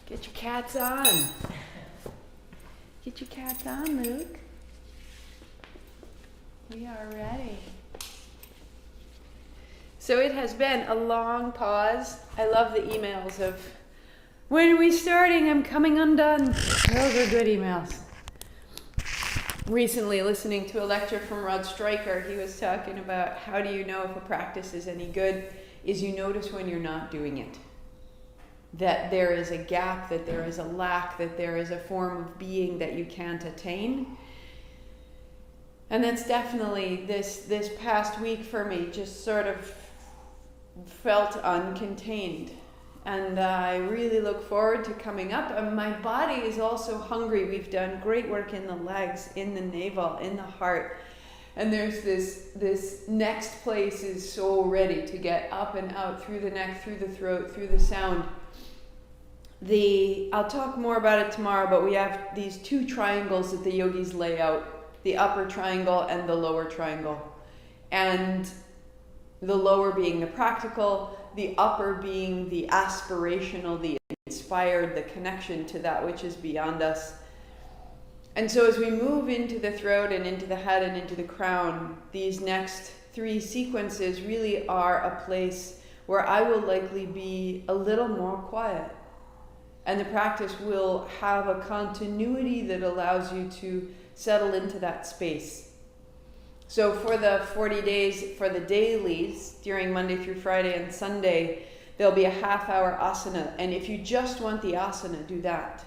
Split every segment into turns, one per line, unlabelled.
Get your cats on. Get your cats on, Luke. We are ready. So it has been a long pause. I love the emails of, when are we starting? I'm coming undone. Those are good emails. Recently listening to a lecture from Rod Stryker, he was talking about how do you know if a practice is any good, is you notice when you're not doing it. That there is a gap, that there is a lack, that there is a form of being that you can't attain. And that's definitely this past week for me, just sort of felt uncontained. And I really look forward to coming up. And my body is also hungry. We've done great work in the legs, in the navel, in the heart. And there's this next place is so ready to get up and out through the neck, through the throat, through the sound. I'll talk more about it tomorrow, but we have these two triangles that the yogis lay out, the upper triangle and the lower triangle. And the lower being the practical, the upper being the aspirational, the inspired, the connection to that which is beyond us. And so as we move into the throat and into the head and into the crown, these next three sequences really are a place where I will likely be a little more quiet. And the practice will have a continuity that allows you to settle into that space. So for the 40 days, for the dailies, during Monday through Friday and Sunday, there'll be a half-hour asana. And if you just want the asana, do that.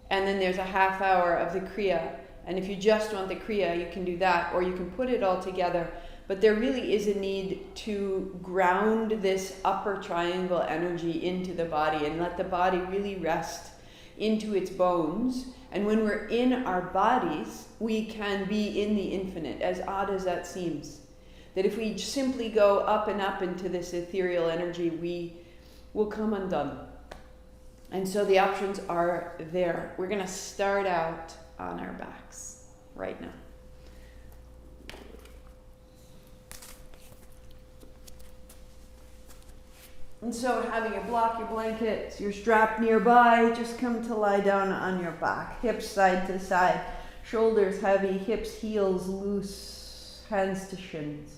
And then there's a half hour of the kriya. And if you just want the kriya, you can do that, or you can put it all together. But there really is a need to ground this upper triangle energy into the body and let the body really rest into its bones. And when we're in our bodies, we can be in the infinite, as odd as that seems. That if we simply go up and up into this ethereal energy, we will come undone. And so the options are there. We're going to start out on our backs right now. And so having your block, your blankets, your strap nearby, just come to lie down on your back. Hips side to side, shoulders heavy, hips, heels loose, hands to shins.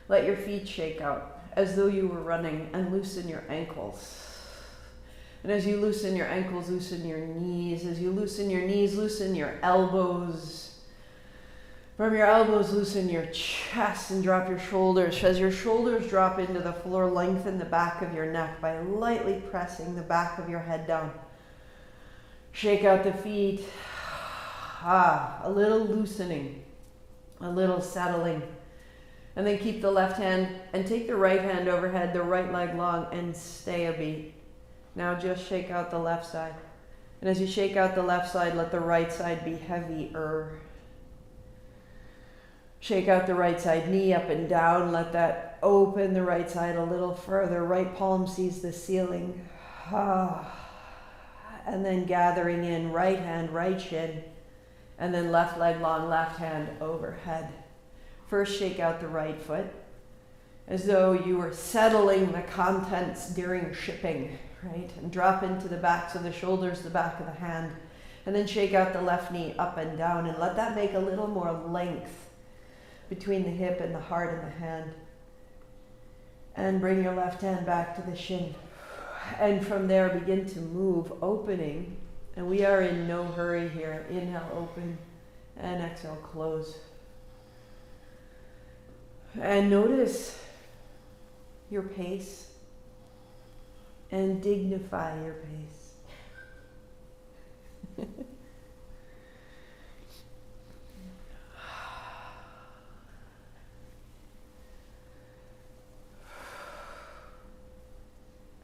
Let your feet shake out as though you were running and loosen your ankles. And as you loosen your ankles, loosen your knees. As you loosen your knees, loosen your elbows. From your elbows, loosen your chest and drop your shoulders. As your shoulders drop into the floor, lengthen the back of your neck by lightly pressing the back of your head down. Shake out the feet. A little loosening, a little settling. And then keep the left hand and take the right hand overhead, the right leg long, and stay a beat. Now just shake out the left side. And as you shake out the left side, let the right side be heavier. Shake out the right side, knee up and down. Let that open the right side a little further. Right palm sees the ceiling. And then gathering in, right hand, right shin. And then left leg long, left hand overhead. First, shake out the right foot as though you were settling the contents during shipping, right? And drop into the backs of the shoulders, the back of the hand. And then shake out the left knee up and down and let that make a little more length between the hip and the heart and the hand. And bring your left hand back to the shin. And from there begin to move, opening. And we are in no hurry here. Inhale, open, and exhale, close. And notice your pace and dignify your pace.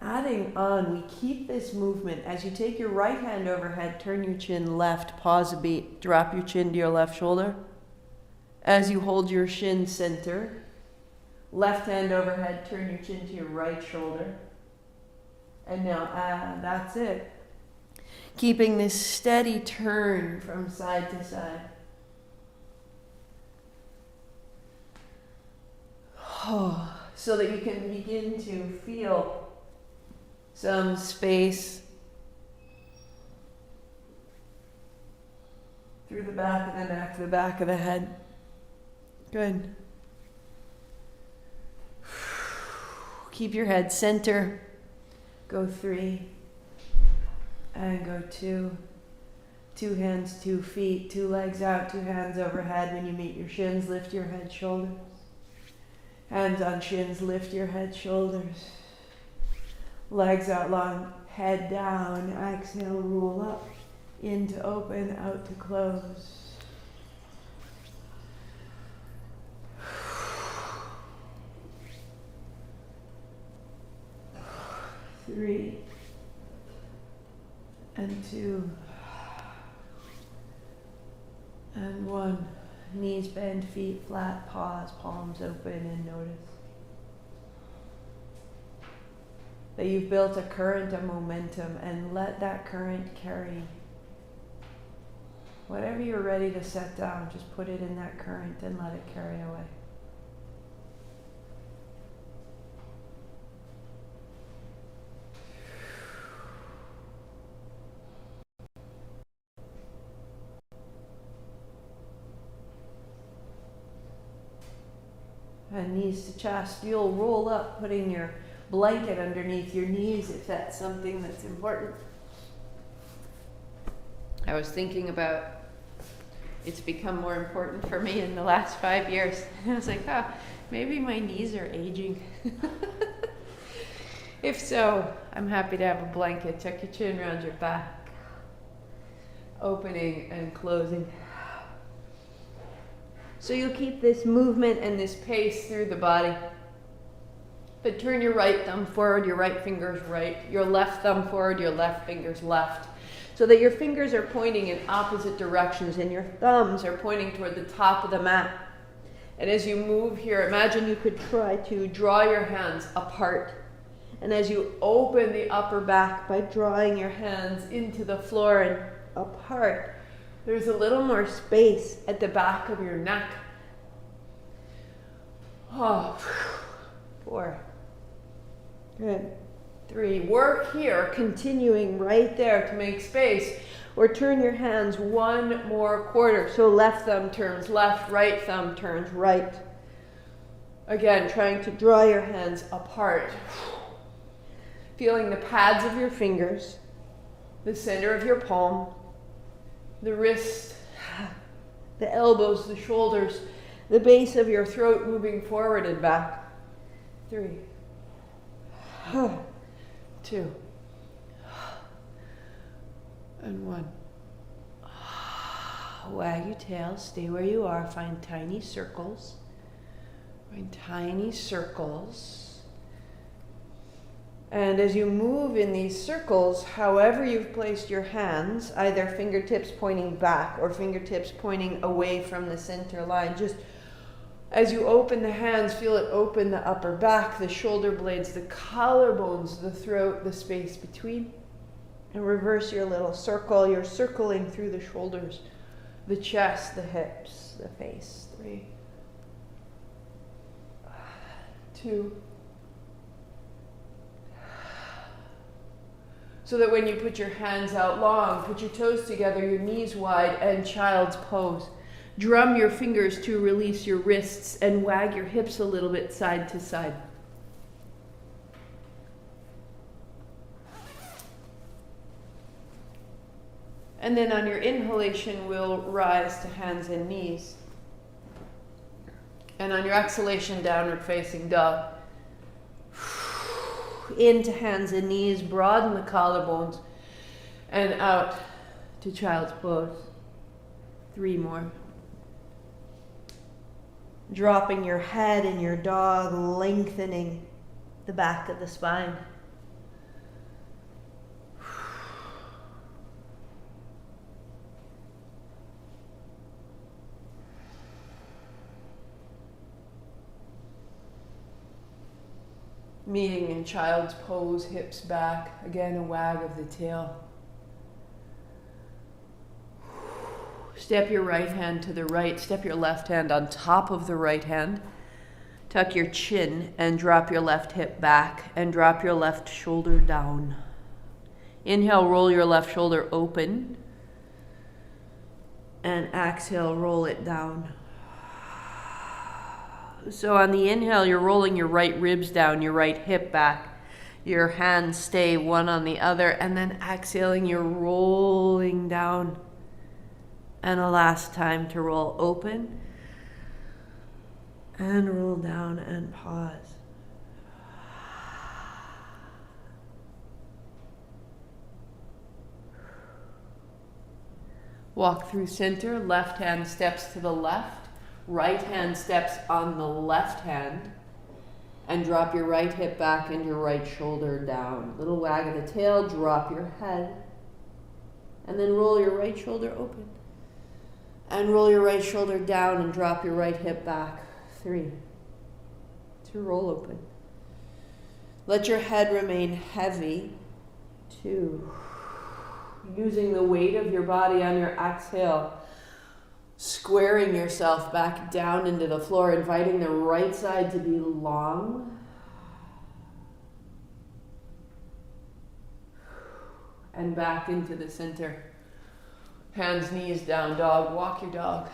Adding on, we keep this movement. As you take your right hand overhead, turn your chin left, pause a beat, drop your chin to your left shoulder. As you hold your shin center, left hand overhead, turn your chin to your right shoulder. And now, that's it. Keeping this steady turn from side to side. So that you can begin to feel some space the back of the neck, the back of the head. Good. Keep your head center. Go 3. And go 2. 2 hands, 2 feet, 2 legs out, 2 hands overhead. When you meet your shins, lift your head, shoulders. Hands on shins, lift your head, shoulders. Legs out long, head down. Exhale, roll up. In to open, out to close. Three. And 2. And 1. Knees bend, feet flat, pause, palms open, and notice that you've built a current, a momentum, and let that current carry. Whatever you're ready to set down, just put it in that current and let it carry away. And knees to chest. You'll roll up, putting your blanket underneath your knees if that's something that's important. I was thinking about, it's become more important for me in the last 5 years. I was like, maybe my knees are aging. If so, I'm happy to have a blanket. Tuck your chin around your back. Opening and closing. So you'll keep this movement and this pace through the body. But turn your right thumb forward, your right finger's right, your left thumb forward, your left finger's left. So that your fingers are pointing in opposite directions and your thumbs are pointing toward the top of the mat. And as you move here, imagine you could try to draw your hands apart. And as you open the upper back by drawing your hands into the floor and apart, there's a little more space at the back of your neck. 4. Good. 3. Work here, continuing right there to make space. Or turn your hands 1 more quarter. So left thumb turns left, right thumb turns right. Again, trying to draw your hands apart. Feeling the pads of your fingers, the center of your palm, the wrist, the elbows, the shoulders, the base of your throat moving forward and back. 3. 2. And 1. Wag your tail, stay where you are, find tiny circles. Find tiny circles. And as you move in these circles, however you've placed your hands, either fingertips pointing back or fingertips pointing away from the center line, just as you open the hands, feel it open the upper back, the shoulder blades, the collarbones, the throat, the space between. And reverse your little circle. You're circling through the shoulders, the chest, the hips, the face. 3. 2. So that when you put your hands out long, put your toes together, your knees wide, and child's pose. Drum your fingers to release your wrists and wag your hips a little bit side to side. And then on your inhalation, we'll rise to hands and knees. And on your exhalation, downward facing dog. Into hands and knees, broaden the collarbones, and out to child's pose. 3 more. Dropping your head in your dog, lengthening the back of the spine. Meeting in child's pose, hips back. Again, a wag of the tail. Step your right hand to the right. Step your left hand on top of the right hand. Tuck your chin and drop your left hip back and drop your left shoulder down. Inhale, roll your left shoulder open.
And exhale, roll it down. So on the inhale, you're rolling your right ribs down, your right hip back. Your hands stay one on the other, and then exhaling, you're rolling down. And a last time to roll open and roll down and pause. Walk through center, left hand steps to the left, right hand steps on the left hand, and drop your right hip back and your right shoulder down. Little wag of the tail, drop your head, and then roll your right shoulder open. And roll your right shoulder down and drop your right hip back. 3, 2, roll open. Let your head remain heavy. 2, using the weight of your body on your exhale, squaring yourself back down into the floor, inviting the right side to be long. And back into the center. Hands, knees down, dog. Walk your dog.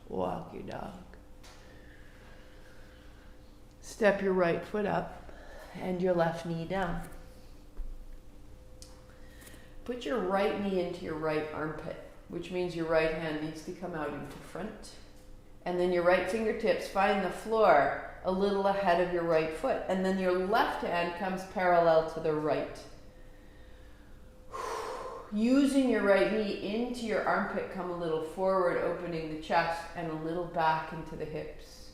Walk your dog. Step your right foot up and your left knee down. Put your right knee into your right armpit, which means your right hand needs to come out into front. And then your right fingertips find the floor a little ahead of your right foot. And then your left hand comes parallel to the right. Using your right knee into your armpit, come a little forward, opening the chest, and a little back into the hips.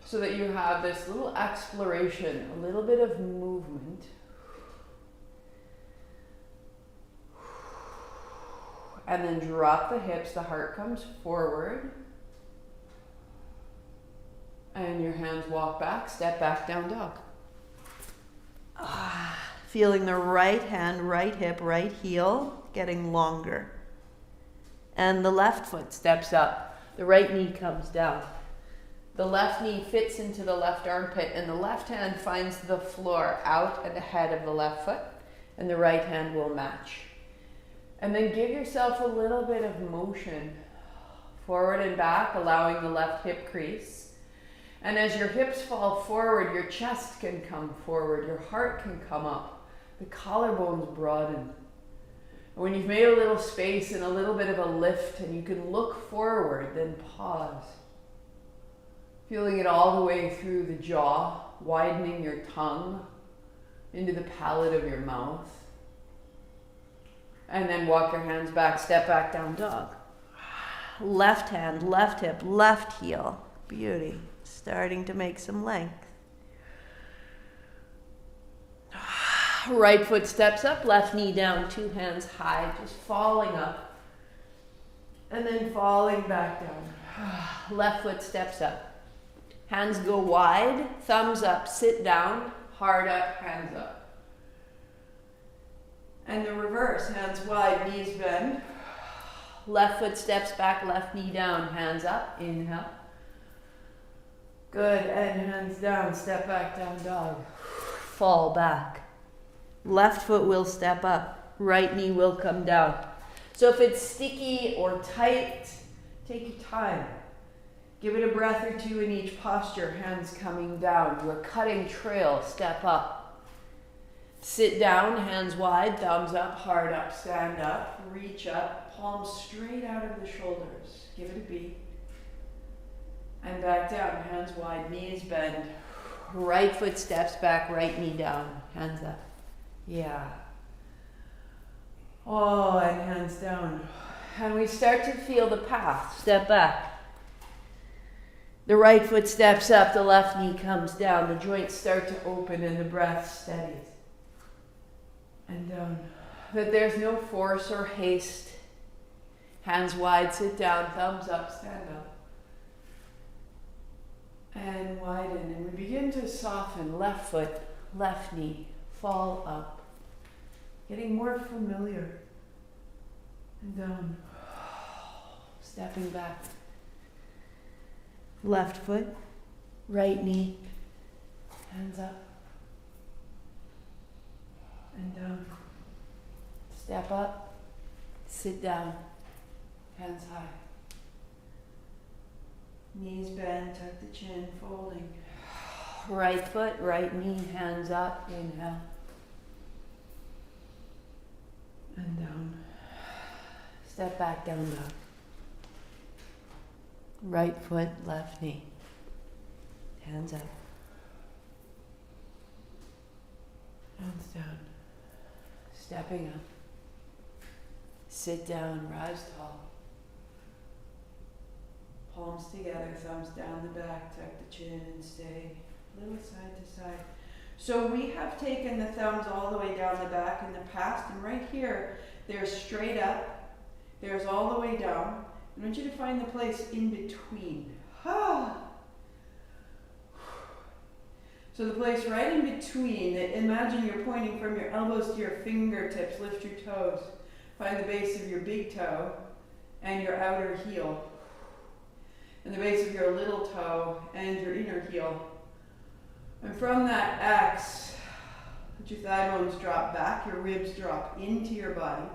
So that you have this little exploration, a little bit of movement. And then drop the hips, the heart comes forward. And your hands walk back, step back, down dog. Feeling the right hand, right hip, right heel getting longer. And the left foot steps up. The right knee comes down. The left knee fits into the left armpit, and the left hand finds the floor out and ahead of the left foot, and the right hand will match. And then give yourself a little bit of motion forward and back, allowing the left hip crease. And as your hips fall forward, your chest can come forward, your heart can come up, the collarbones broaden. And when you've made a little space and a little bit of a lift and you can look forward, then pause. Feeling it all the way through the jaw, widening your tongue into the palate of your mouth. And then walk your hands back, step back, down dog. Left hand, left hip, left heel. Beauty. Starting to make some length. Right foot steps up, left knee down, 2 hands high, just falling up. And then falling back down. Left foot steps up. Hands go wide, thumbs up, sit down, heart up, hands up. And the reverse, hands wide, knees bend. Left foot steps back, left knee down, hands up, inhale. Good, and hands down, step back, down dog. Fall back. Left foot will step up, right knee will come down. So if it's sticky or tight, take your time. Give it a breath or 2 in each posture, hands coming down. Do a cutting trail, step up. Sit down, hands wide, thumbs up, heart up, stand up, reach up, palms straight out of the shoulders. Give it a beat. And back down, hands wide, knees bend. Right foot steps back, right knee down, hands up. Yeah. Oh, and hands down. And we start to feel the path. Step back. The right foot steps up, the left knee comes down. The joints start to open and the breath steadies. And down. That there's no force or haste. Hands wide, sit down, thumbs up, stand up. And widen. And we begin to soften. Left foot, left knee, fall up. Getting more familiar. And down. Stepping back. Left foot, right knee, hands up. And down. Step up, sit down,
hands high. Knees bend, tuck the chin, folding.
Right foot, right knee, hands up, inhale. And down. Step back, down dog. Right foot, left knee. Hands up. Hands down. Stepping up. Sit down, rise tall.
Palms together, thumbs down the back, tuck the chin and stay a little side to side. So we have taken the thumbs all the way down the back in the past, and right here, there's straight up, there's all the way down. I want you to find the place in between. So the place right in between, imagine you're pointing from your elbows to your fingertips, lift your toes. Find the base of your big toe and your outer heel. And the base of your little toe and your inner heel. And from that X, let your thigh bones drop back, your ribs drop into your body.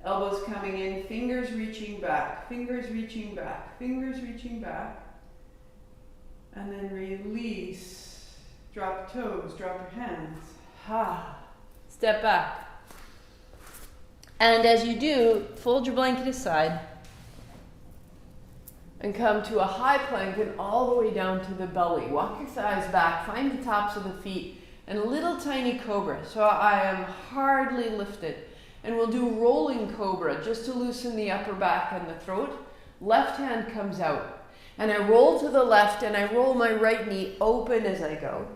Elbows coming in, fingers reaching back, fingers reaching back, fingers reaching back. And then release. Drop your toes, drop your hands.
Step back. And as you do, fold your blanket aside and come to a high plank and all the way down to the belly. Walk your thighs back, find the tops of the feet, and a little tiny cobra. So I am hardly lifted. And we'll do rolling cobra just to loosen the upper back and the throat. Left hand comes out. And I roll to the left and I roll my right knee open as I go.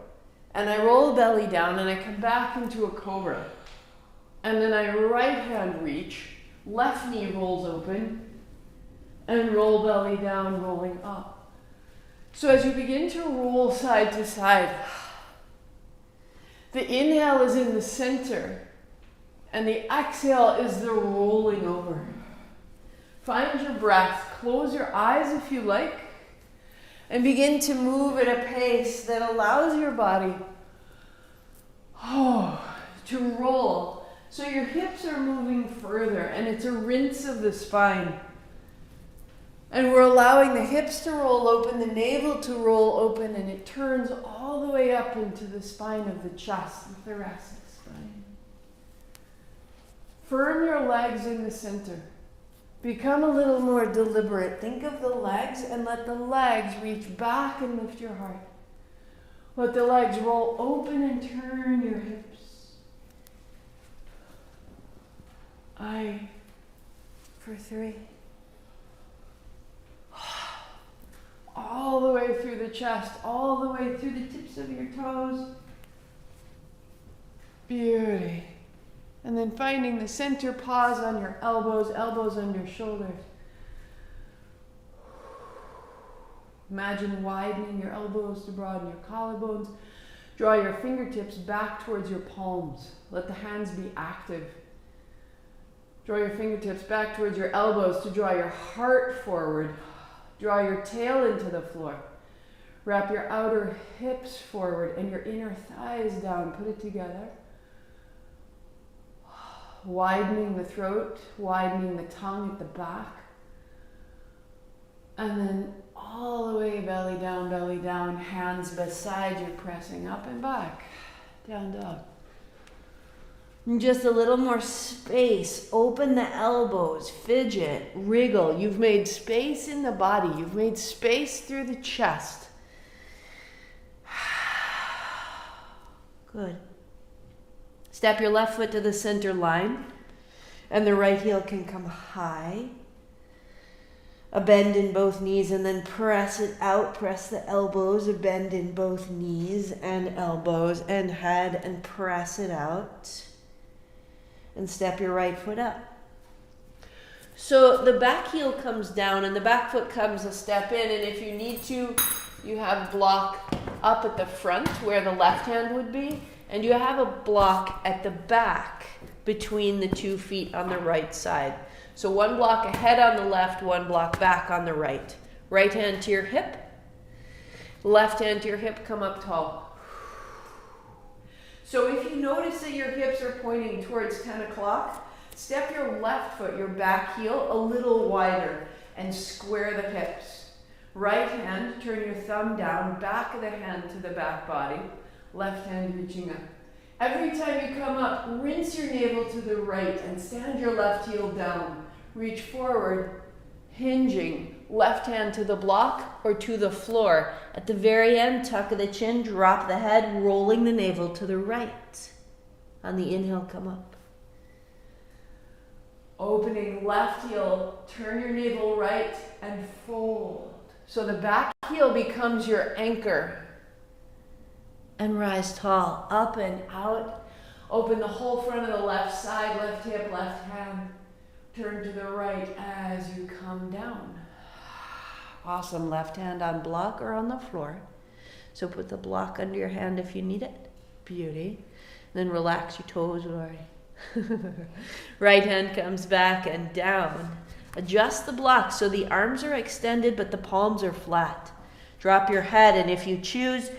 And I roll belly down and I come back into a cobra. And then I right hand reach, left knee rolls open, and roll belly down, rolling up. So as you begin to roll side to side, the inhale is in the center, and the exhale is the rolling over. Find your breath, close your eyes if you like, and begin to move at a pace that allows your body to roll. So your hips are moving further, and it's a rinse of the spine. And we're allowing the hips to roll open, the navel to roll open, and it turns all the way up into the spine of the chest, the thoracic spine. Firm your legs in the center. Become a little more deliberate. Think of the legs and let the legs reach back and lift your heart. Let the legs roll open and turn your hips. I for 3. All the way through the chest, all the way through the tips of your toes. Beauty. And then finding the center, pause on your elbows, elbows under shoulders. Imagine widening your elbows to broaden your collarbones. Draw your fingertips back towards your palms. Let the hands be active. Draw your fingertips back towards your elbows to draw your heart forward. Draw your tail into the floor. Wrap your outer hips forward and your inner thighs down. Put it together. Widening the throat, widening the tongue at the back. And then all the way belly down, hands beside you, pressing up and back. Down dog. And just a little more space. Open the elbows, fidget, wriggle. You've made space in the body. You've made space through the chest. Good. Step your left foot to the center line, and the right heel can come high. A bend in both knees, and then press it out. Press the elbows, a bend in both knees and elbows and head, and press it out. And step your right foot up. So the back heel comes down and the back foot comes a step in, and if you need to, you have block up at the front where the left hand would be, and you have a block at the back between the 2 feet on the right side. So one block ahead on the left, one block back on the right. Right hand to your hip, left hand to your hip, come up tall. So if you notice that your hips are pointing towards 10 o'clock,
Step your left foot, your back heel, a little wider and square the hips. Right hand, turn your thumb down, back of the hand to the back body. Left hand reaching up. Every time you come up, rinse your navel to the right and stand your left heel down. Reach forward, hinging. Left hand to the block or to the floor. At the very end, tuck of the chin, drop the head, rolling the navel to the right. On the inhale, come up. Opening left heel, turn your navel right and fold. So the back heel becomes your anchor. And rise tall, up and out. Open the whole front of the left side, left hip, left hand. Turn to the right as you come down. Awesome. Left hand on block or on the floor. So put the block under your hand if you need it. Beauty. Then relax your toes, Lori. Right hand comes back and down. Adjust the block so the arms are extended but the palms are flat. Drop your head, and if you choose,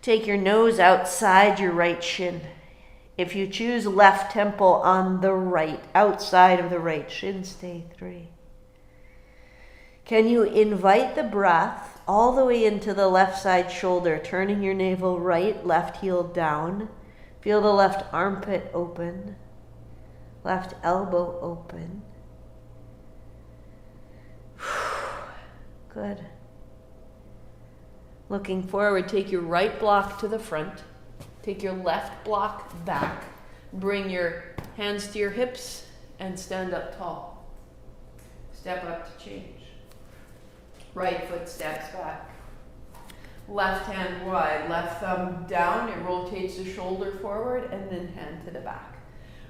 take your nose outside your right shin. If you choose, left temple on the right, outside of the right shin. Stay 3. Can you invite the breath all the way into the left side shoulder, turning your navel right, left heel down. Feel the left armpit open, left elbow open. Good. Looking forward, take your right block to the front. Take your left block back. Bring your hands to your hips and stand up tall. Step up to change. Right foot steps back. Left hand wide, left thumb down. It rotates the shoulder forward and then hand to the back.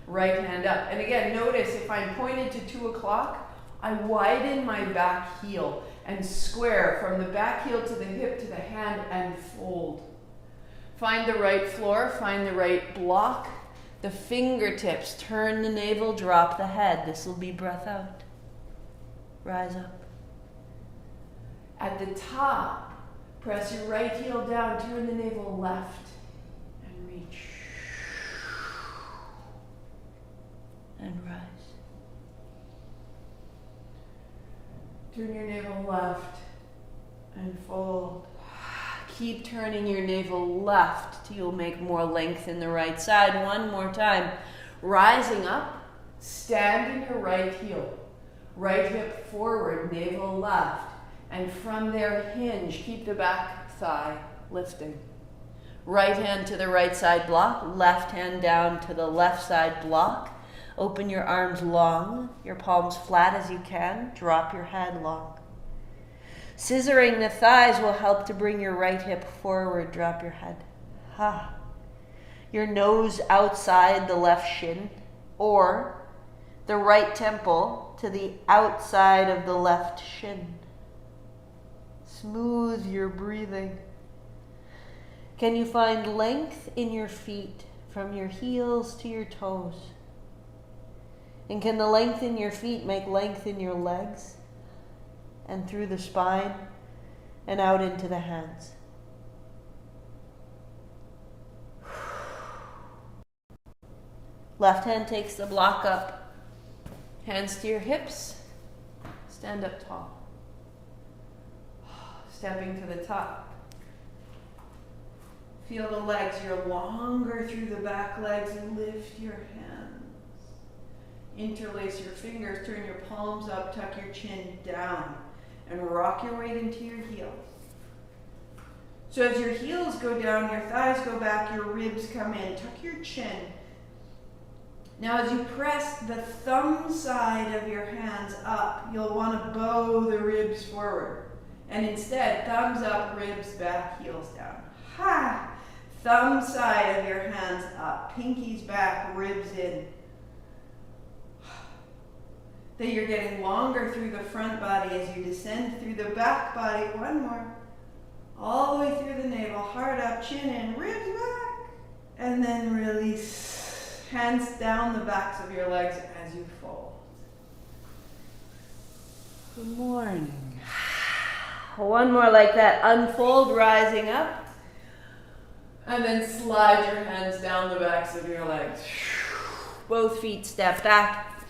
Right hand up. And again, notice if I'm pointed to 2 o'clock, I widen my back heel and square from the back heel to the hip to the hand and fold. Find the right floor, find the right block. The fingertips, turn the navel, drop the head. This will be breath out. Rise up. At the top, press your right heel down, turn the navel left, and reach. And rise. Turn your navel left and fold. Keep turning your navel left till you'll make more length in the right side. One more time. Rising up, stand in your right heel. Right hip forward, navel left. And from there, hinge. Keep the back thigh lifting. Right hand to the right side block. Left hand down to the left side block. Open your arms long. Your palms flat as you can. Drop your head long. Scissoring the thighs will help to bring your right hip forward. Drop your head. Ha. Your nose outside the left shin. Or the right temple to the outside of the left shin. Smooth your breathing. Can you find length in your feet from your heels to your toes? And can the length in your feet make length in your legs and through the spine and out into the hands? Left hand takes the block up. Hands to your hips. Stand up tall. Stepping to the top. Feel the legs. You're longer through the back legs. Lift your hands. Interlace your fingers. Turn your palms up. Tuck your chin down. And rock your weight into your heels. So as your heels go down, your thighs go back, your ribs come in. Tuck your chin. Now as you press the thumb side of your hands up, you'll want to bow the ribs forward. And instead, thumbs up, ribs back, heels down. Ha! Thumb side of your hands up, pinkies back, ribs in. Then you're getting longer through the front body as you descend through the back body. One more. All the way through the navel, heart up, chin in, ribs back. And then release. Hands down the backs of your legs as you fold. Good morning. One more like that. Unfold, rising up. And then slide your hands down the backs of your legs. Both feet step back.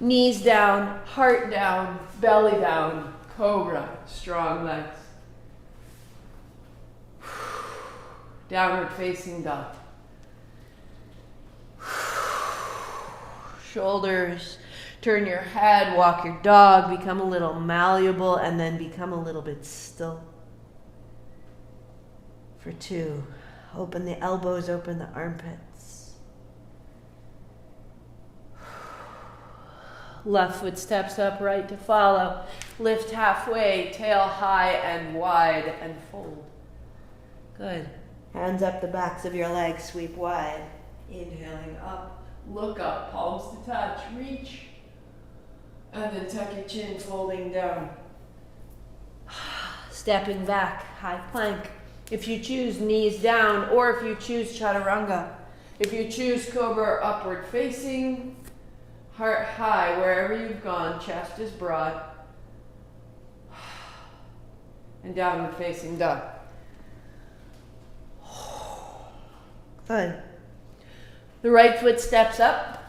Knees down, heart down, belly down, cobra, strong legs. Downward facing dog. Shoulders, turn your head, walk your dog, become a little malleable, and then become a little bit still. For 2, open the elbows, open the armpits. Left foot steps up, right to follow. Lift halfway, tail high and wide, and fold. Good. Hands up the backs of your legs, sweep wide. Inhaling up. Look up, palms to touch, reach, and then tuck your chin, folding down. Stepping back, high plank. If you choose, knees down, or if you choose chaturanga. If you choose cobra, upward facing, heart high, wherever you've gone, chest is broad. And downward facing dog. Good. The right foot steps up,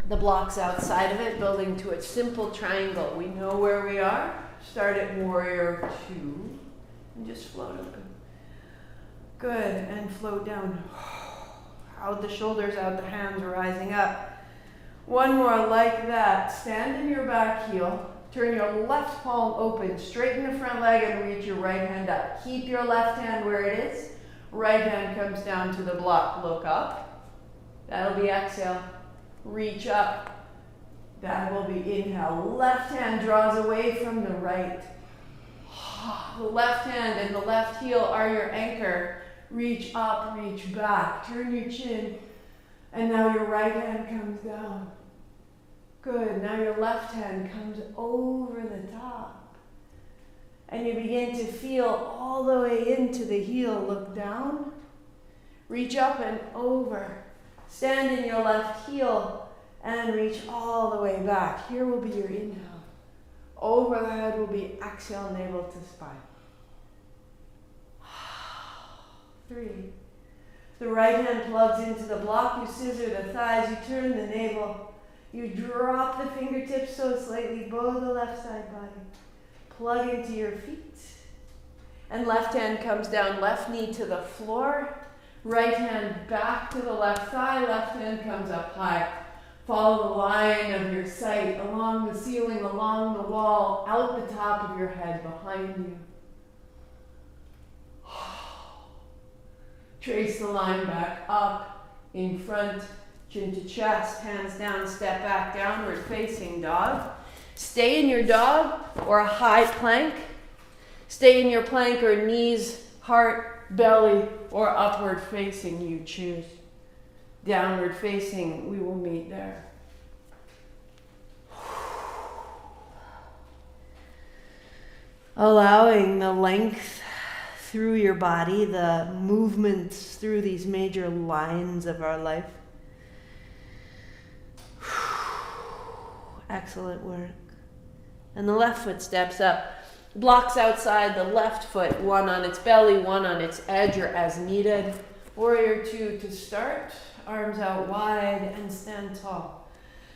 the block's outside of it, building to a simple triangle. We know where we are. Start at warrior 2 and just float open. Good, and float down. Out the shoulders, out the hands, rising up. One more like that. Stand in your back heel, turn your left palm open, straighten the front leg and reach your right hand up. Keep your left hand where it is. Right hand comes down to the block, look up. That'll be exhale. Reach up. That will be inhale. Left hand draws away from the right. The left hand and the left heel are your anchor. Reach up, reach back. Turn your chin. And now your right hand comes down. Good. Now your left hand comes over the top. And you begin to feel all the way into the heel. Look down. Reach up and over. Stand in your left heel and reach all the way back. Here will be your inhale. Over the head will be exhale, navel to spine. 3. The right hand plugs into the block. You scissor the thighs. You turn the navel. You drop the fingertips so slightly, bow the left side body. Plug into your feet. And left hand comes down, left knee to the floor. Right hand back to the left thigh, left hand comes up high. Follow the line of your sight along the ceiling, along the wall, out the top of your head, behind you. Trace the line back up, in front, chin to chest, hands down, step back, downward facing dog. Stay in your dog or a high plank. Stay in your plank or knees, heart, belly, or upward facing, you choose. Downward facing, we will meet there. Allowing the length through your body, the movements through these major lines of our life. Excellent work. And the left foot steps up. Blocks outside the left foot, one on its belly, one on its edge or as needed. Warrior 2 to start, arms out wide and stand tall.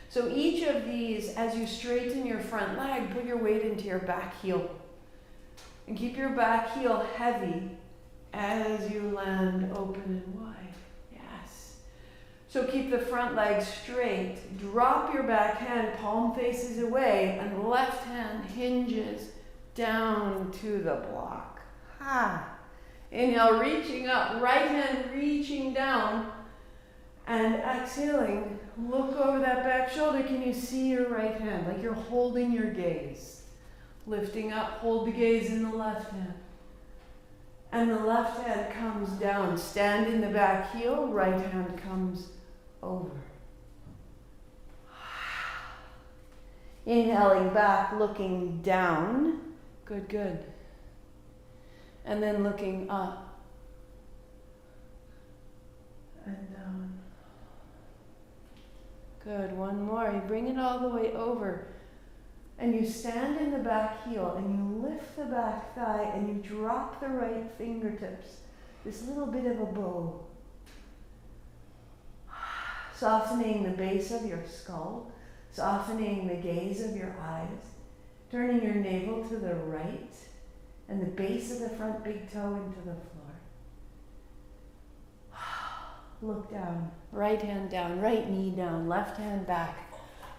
So each of these, as you straighten your front leg, put your weight into your back heel. And keep your back heel heavy as you land open and wide. Yes. So keep the front leg straight. Drop your back hand, palm faces away, and the left hand hinges down to the block. Ha. Inhale, reaching up, right hand reaching down, and exhaling, look over that back shoulder. Can you see your right hand? Like you're holding your gaze. Lifting up, hold the gaze in the left hand. And the left hand comes down. Stand in the back heel, right hand comes over. Inhaling back, looking down. Good, good. And then looking up and down. Good, one more. You bring it all the way over. And you stand in the back heel and you lift the back thigh and you drop the right fingertips. This little bit of a bow. Softening the base of your skull.
Softening the gaze of your eyes, turning your navel to the right and the base of the front big toe into the floor. Look down, right hand down, right knee down, left hand back,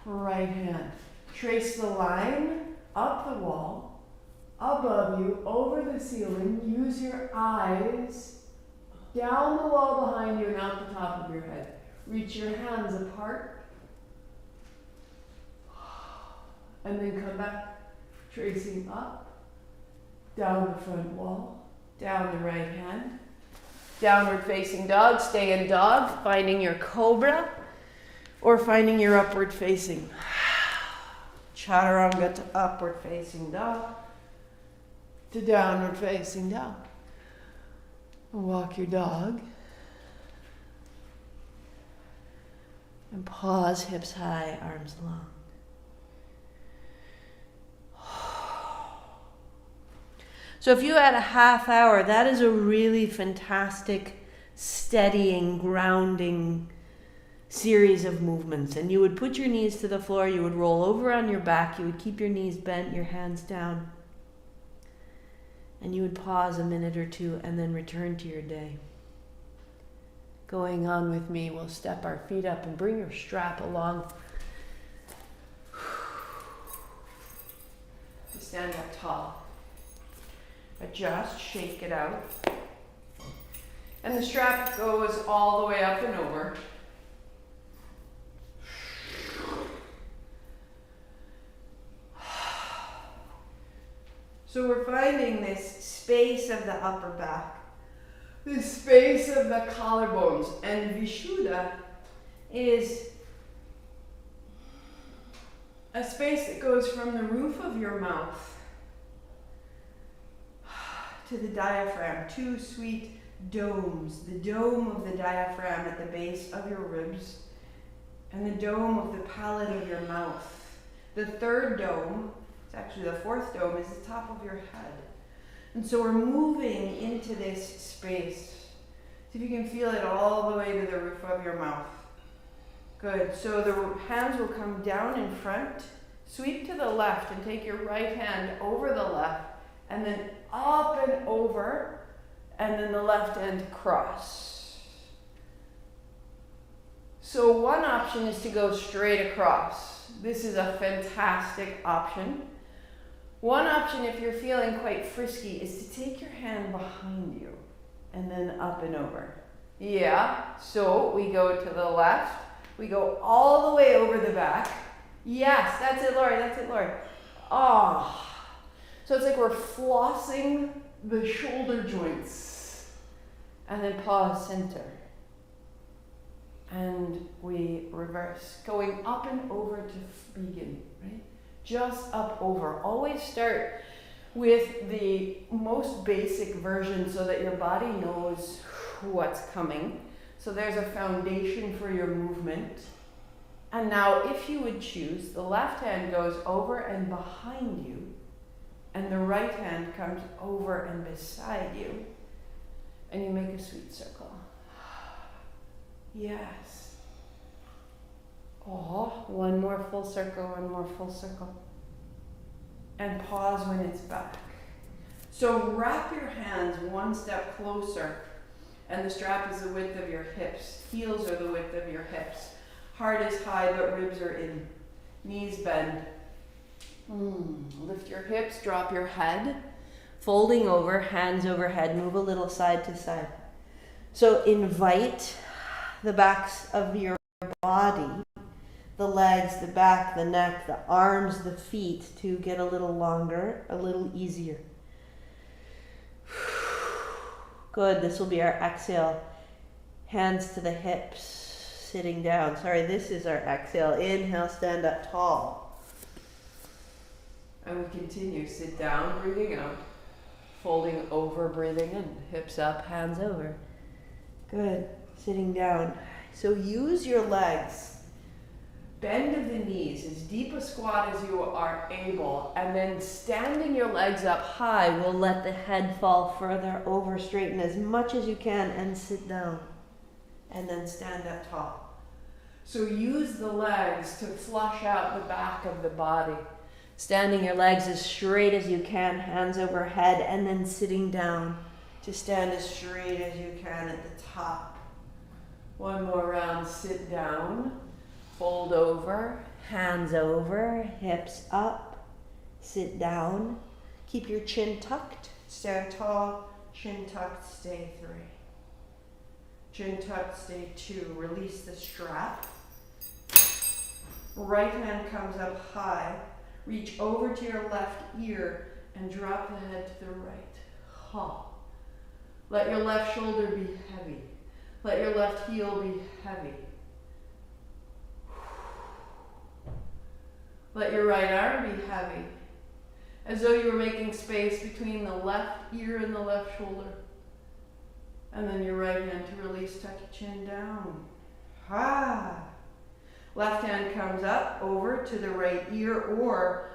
right hand. Trace the line up the wall, above you, over the ceiling. Use your eyes down the wall behind you and out the top of your head. Reach your hands apart. And then come back, tracing up, down the front wall, down the right hand. Downward facing dog, stay in dog, finding your cobra, or finding your upward facing. Chaturanga to upward facing dog, to downward facing dog. Walk your dog. And pause, hips high, arms long. So if you had a half hour, that is a really fantastic, steadying, grounding series of movements. And you would put your knees to the floor, you would roll over on your back, you would keep your knees bent, your hands down. And you would pause a minute or two and then return to your day. Going on with me, we'll step our feet up and bring your strap along. Stand up tall. Adjust, shake it out. And the strap goes all the way up and over. So we're finding this space of the upper back, this space of the collarbones. And vishuddha is a space that goes from the roof of your mouth to the diaphragm, two sweet domes, the dome of the diaphragm at the base of your ribs and the dome of the palate of your mouth. The third dome, it's actually the fourth dome, is the top of your head. And so we're moving into this space. See if you can feel it all the way to the roof of your mouth. Good. So the hands will come down in front, sweep to the left and take your right hand over the left and then up and over, and then the left hand cross. So one option is to go straight across. This is a fantastic option. One option, if you're feeling quite frisky, is to take your hand behind you and then up and over. Yeah, so we go to the left, we go all the way over the back. Yes, that's it, Lori, that's it, Lori. Ah. So it's like we're flossing the shoulder joints. And then pause, center. And we reverse, going up and over to begin, right? Just up, over. Always start with the most basic version so that your body knows what's coming. So there's a foundation for your movement. And now if you would choose, the left hand goes over and behind you, and the right hand comes over and beside you, and you make a sweet circle. Yes. Oh, one more full circle, one more full circle. And pause when it's back. So wrap your hands one step closer, and the strap is the width of your hips. Heels are the width of your hips. Heart is high, but ribs are in. Knees bend. Lift your hips, drop your head. Folding over, hands overhead, move a little side to side. So invite the backs of your body, the legs, the back, the neck, the arms, the feet to get a little longer, a little easier. Good, this will be our exhale. Hands to the hips, sitting down. Sorry, this is our exhale. Inhale, stand up tall. And we continue, sit down, breathing out. Folding over, breathing in. Hips up, hands over. Good, sitting down. So use your legs. Bend of the knees, as deep a squat as you are able. And then standing your legs up high will let the head fall further over. Straighten as much as you can and sit down. And then stand up tall.
So use the legs to flush out the back of the body.
Standing your legs as straight as you can, hands overhead, and then sitting down to stand as straight as you can at the top.
One more round, sit down,
Fold over, hands over, hips up, sit down. Keep your chin tucked, stand tall, chin tucked, stay 3. Chin tucked, stay 2. Release the strap. Right hand comes up high. Reach over to your left ear and drop the head to the right. Ha. Let your left shoulder be heavy. Let your left heel be heavy. Let your right arm be heavy, as though you were making space between the left ear and the left shoulder. And then your right hand to release, tuck your chin down. Ha. Left hand comes up over to the right ear, or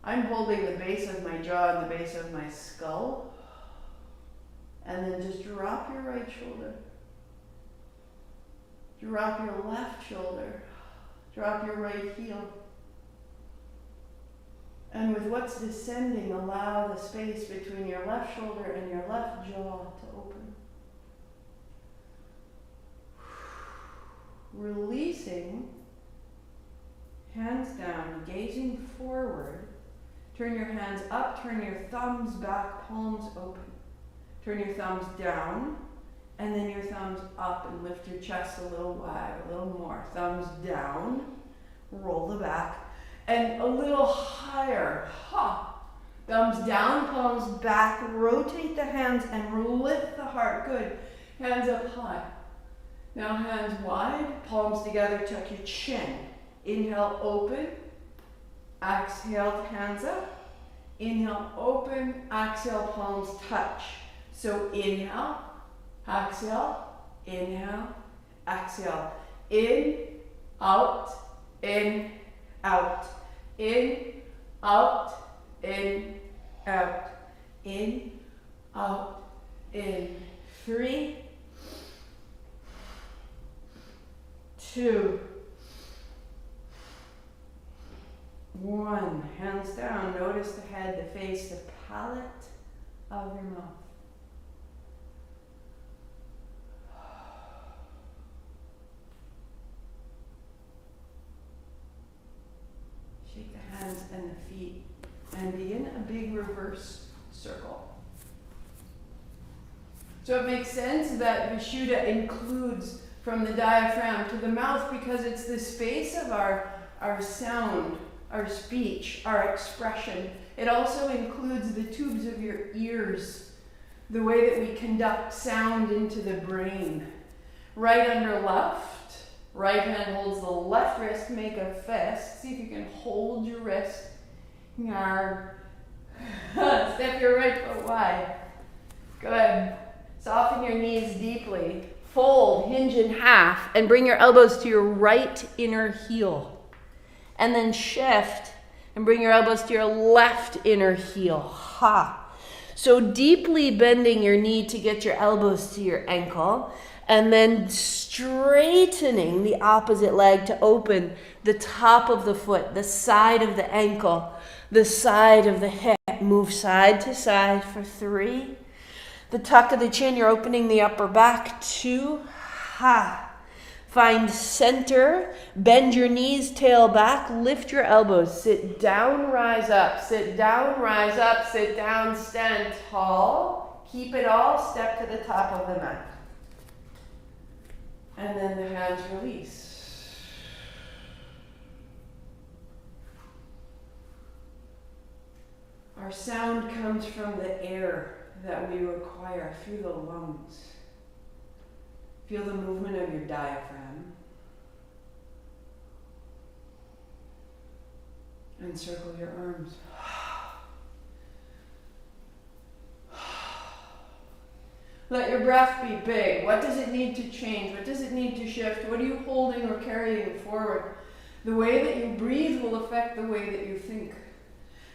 I'm holding the base of my jaw and the base of my skull. And then just drop your right shoulder. Drop your left shoulder. Drop your right heel. And with what's descending, allow the space between your left shoulder and your left jaw to open. Releasing, hands down, gazing forward. Turn your hands up, turn your thumbs back, palms open. Turn your thumbs down, and then your thumbs up, and lift your chest a little wide, a little more. Thumbs down, roll the back, and a little higher. Ha! Thumbs down, palms back, rotate the hands and lift the heart. Good. Hands up high. Now hands wide, palms together, tuck your chin. Inhale, open. Exhale, hands up. Inhale, open. Exhale, palms touch. So inhale, exhale, inhale, exhale. In, out, in, out, in, out, in, out, in, out, in. 3, 2, 1. Hands down. Notice the head, the face, the palate of your mouth. Shake the hands and the feet and begin a big reverse circle. So it makes sense that vishuddha includes from the diaphragm to the mouth because it's the space of our sound, our speech, our expression. It also includes the tubes of your ears, the way that we conduct sound into the brain. Right under left, right hand holds the left wrist, make a fist. See if you can hold your wrist. Step your right foot wide. Good. Soften your knees deeply. Fold, hinge in half, and bring your elbows to your right inner heel. And then shift and bring your elbows to your left inner heel. Ha. So deeply bending your knee to get your elbows to your ankle, and then straightening the opposite leg to open the top of the foot, the side of the ankle, the side of the hip. Move side to side for 3. The tuck of the chin, you're opening the upper back. 2. Ha. Find center, bend your knees, tail back, lift your elbows, sit down, rise up, sit down, rise up, sit down, stand tall. Keep it all, step to the top of the mat. And then the hands release. Our sound comes from the air that we require through the lungs. Feel the movement of your diaphragm. And circle your arms. Let your breath be big. What does it need to change? What does it need to shift? What are you holding or carrying forward? The way that you breathe will affect the way that you think.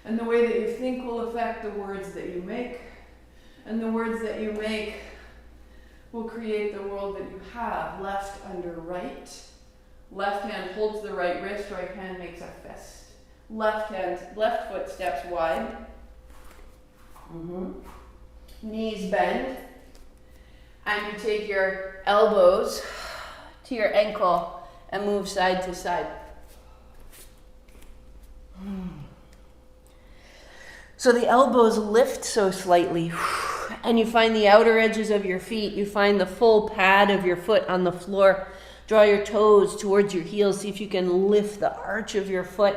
And the way that you think will affect the words that you make. And the words that you make will create the world that you have. Left under right,
Left hand holds the right wrist, right hand makes a fist. Left foot steps wide. Knees bend. And you take your elbows to your ankle and move side to side. So the elbows lift so slightly, and you find the outer edges of your feet. You find the full pad of your foot on the floor. Draw your toes towards your heels. See if you can lift the arch of your foot.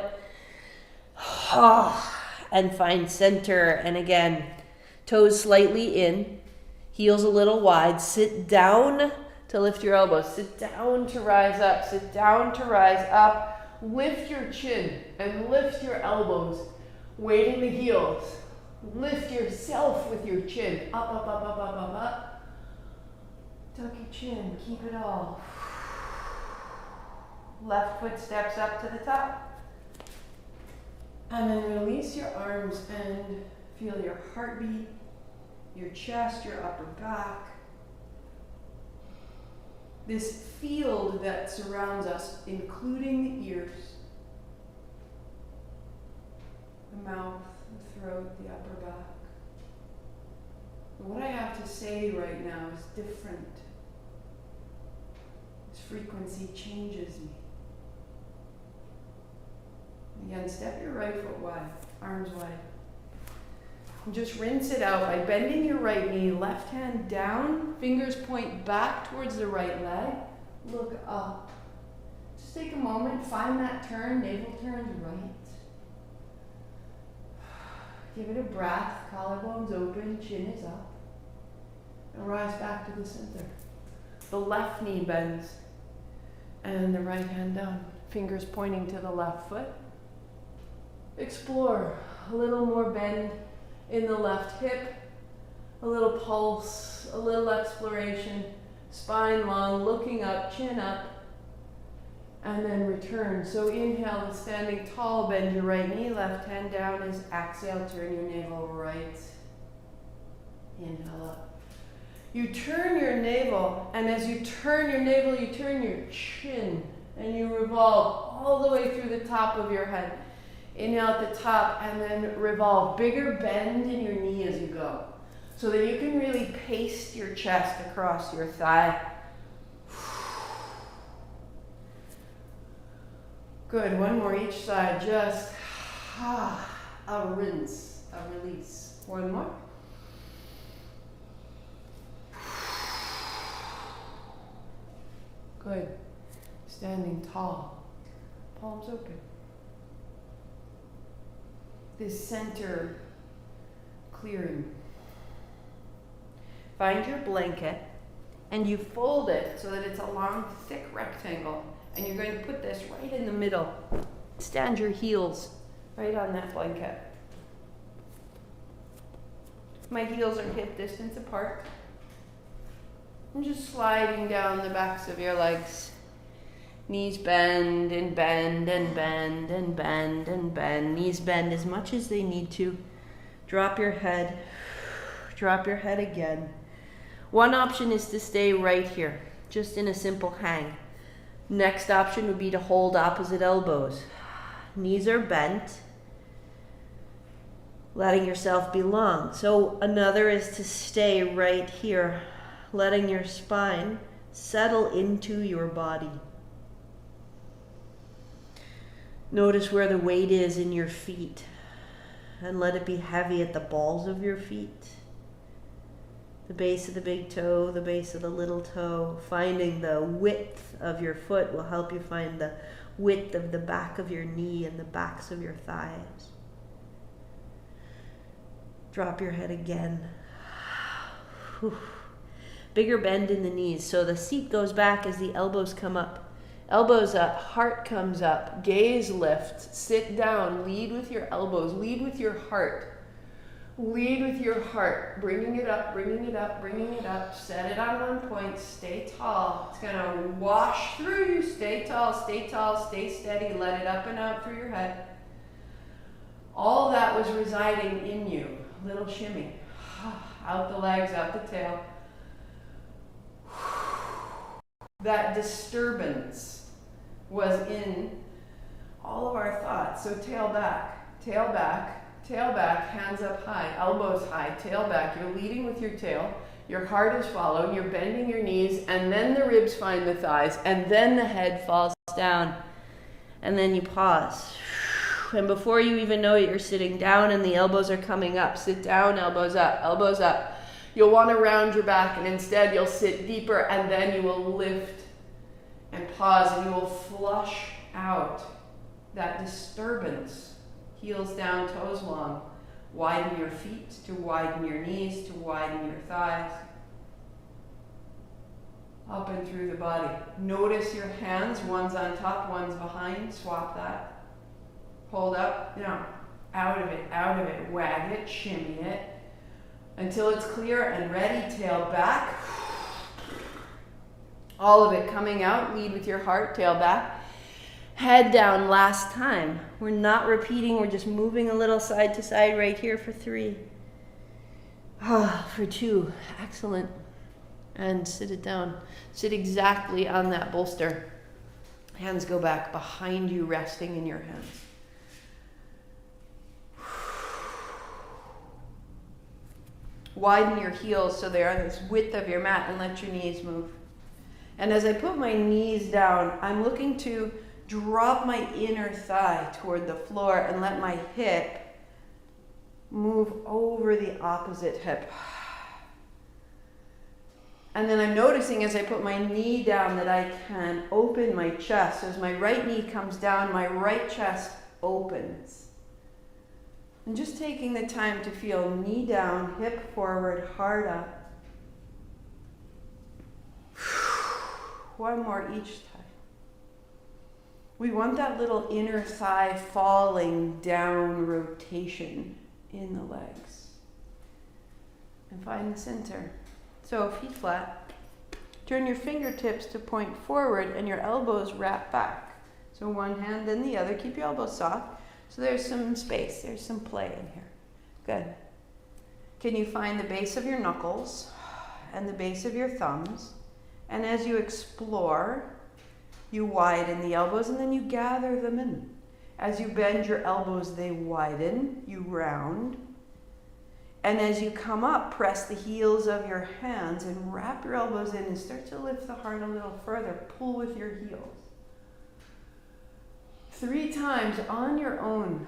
And find center. And again, toes slightly in, heels a little wide. Sit down to lift your elbows. Sit down to rise up. Sit down to rise up. Lift your chin and lift your elbows. Weight in the heels. Lift yourself with your chin. Up, up, up, up, up, up, up. Tuck your chin. Keep it all. Left foot steps up to the top. And then release your arms and feel your heartbeat, your chest, your upper back. This field that surrounds us, including the ears, the mouth, the throat, the upper back. And what I have to say right now is different. This frequency changes me. Again, step your right foot wide, arms wide. And just rinse it out by bending your right knee, left hand down, fingers point back towards the right leg, look up. Just take a moment, find that turn, navel turns right. Give it a breath, collarbones open, chin is up. And rise back to the center. The left knee bends and the right hand down, fingers pointing to the left foot. Explore a little more bend in the left hip, a little pulse, a little exploration, spine long, looking up, chin up, and then return. So inhale with standing tall, bend your right knee, left hand down as exhale, turn your navel right. Inhale up. You turn your navel, and as you turn your navel, you turn your chin, and you revolve all the way through the top of your head. Inhale at the top, and then revolve. Bigger bend in your knee as you go, so that you can really paste your chest across your thigh. Good, one more each side, just a rinse, a release. One more. Good, standing tall, palms open. This center clearing. Find your blanket and you fold it so that it's a long, thick rectangle. And you're going to put this right in the middle. Stand your heels right on that blanket. My heels are hip distance apart. I'm just sliding down the backs of your legs. Knees bend and bend and bend and bend and bend. Knees bend as much as they need to. Drop your head. Drop your head again. One option is to stay right here, just in a simple hang. Next option would be to hold opposite elbows. Knees are bent, letting yourself be long. So another is to stay right here, letting your spine settle into your body. Notice where the weight is in your feet, and let it be heavy at the balls of your feet. The base of the big toe, the base of the little toe. Finding the width of your foot will help you find the width of the back of your knee and the backs of your thighs. Drop your head again. Bigger bend in the knees. So the seat goes back as the elbows come up. Elbows up, heart comes up, gaze lifts, sit down, lead with your elbows, lead with your heart. Lead with your heart, bringing it up, bringing it up, bringing it up. Set it on one point, stay tall. It's gonna wash through you. Stay tall, stay steady. Let it up and out through your head. All that was residing in you. Little shimmy. Out the legs, out the tail. That disturbance was in all of our thoughts. So tail back, tail back, tail back, hands up high, elbows high, tail back. You're leading with your tail. Your heart is followed. You're bending your knees, and then the ribs find the thighs, and then the head falls down. And then you pause. And before you even know it, you're sitting down and the elbows are coming up. Sit down, elbows up, elbows up. You'll want to round your back, and instead you'll sit deeper, and then you will lift and pause, and you will flush out that disturbance. Heels down, toes long. Widen your feet to widen your knees, to widen your thighs. Up and through the body. Notice your hands, one's on top, one's behind. Swap that. Hold up, now, out of it, wag it, shimmy it. Until it's clear and ready, tail back. All of it coming out, lead with your heart, tail back. Head down last time. We're not repeating, we're just moving a little side to side right here for 3. For 2, excellent. And sit it down. Sit exactly on that bolster. Hands go back behind you, resting in your hands. Widen your heels so they're on this width of your mat, and let your knees move. And as I put my knees down, I'm looking to drop my inner thigh toward the floor and let my hip move over the opposite hip. And then I'm noticing as I put my knee down that I can open my chest. So as my right knee comes down, my right chest opens. And just taking the time to feel knee down, hip forward, heart up. One more each time. We want that little inner thigh falling down rotation in the legs. And find the center. So feet flat. Turn your fingertips to point forward and your elbows wrap back. So one hand, then the other. Keep your elbows soft. So there's some space, there's some play in here. Good. Can you find the base of your knuckles and the base of your thumbs? And as you explore, you widen the elbows and then you gather them in. As you bend your elbows, they widen, you round. And as you come up, press the heels of your hands and wrap your elbows in and start to lift the heart a little further. Pull with your heels. 3 times on your own.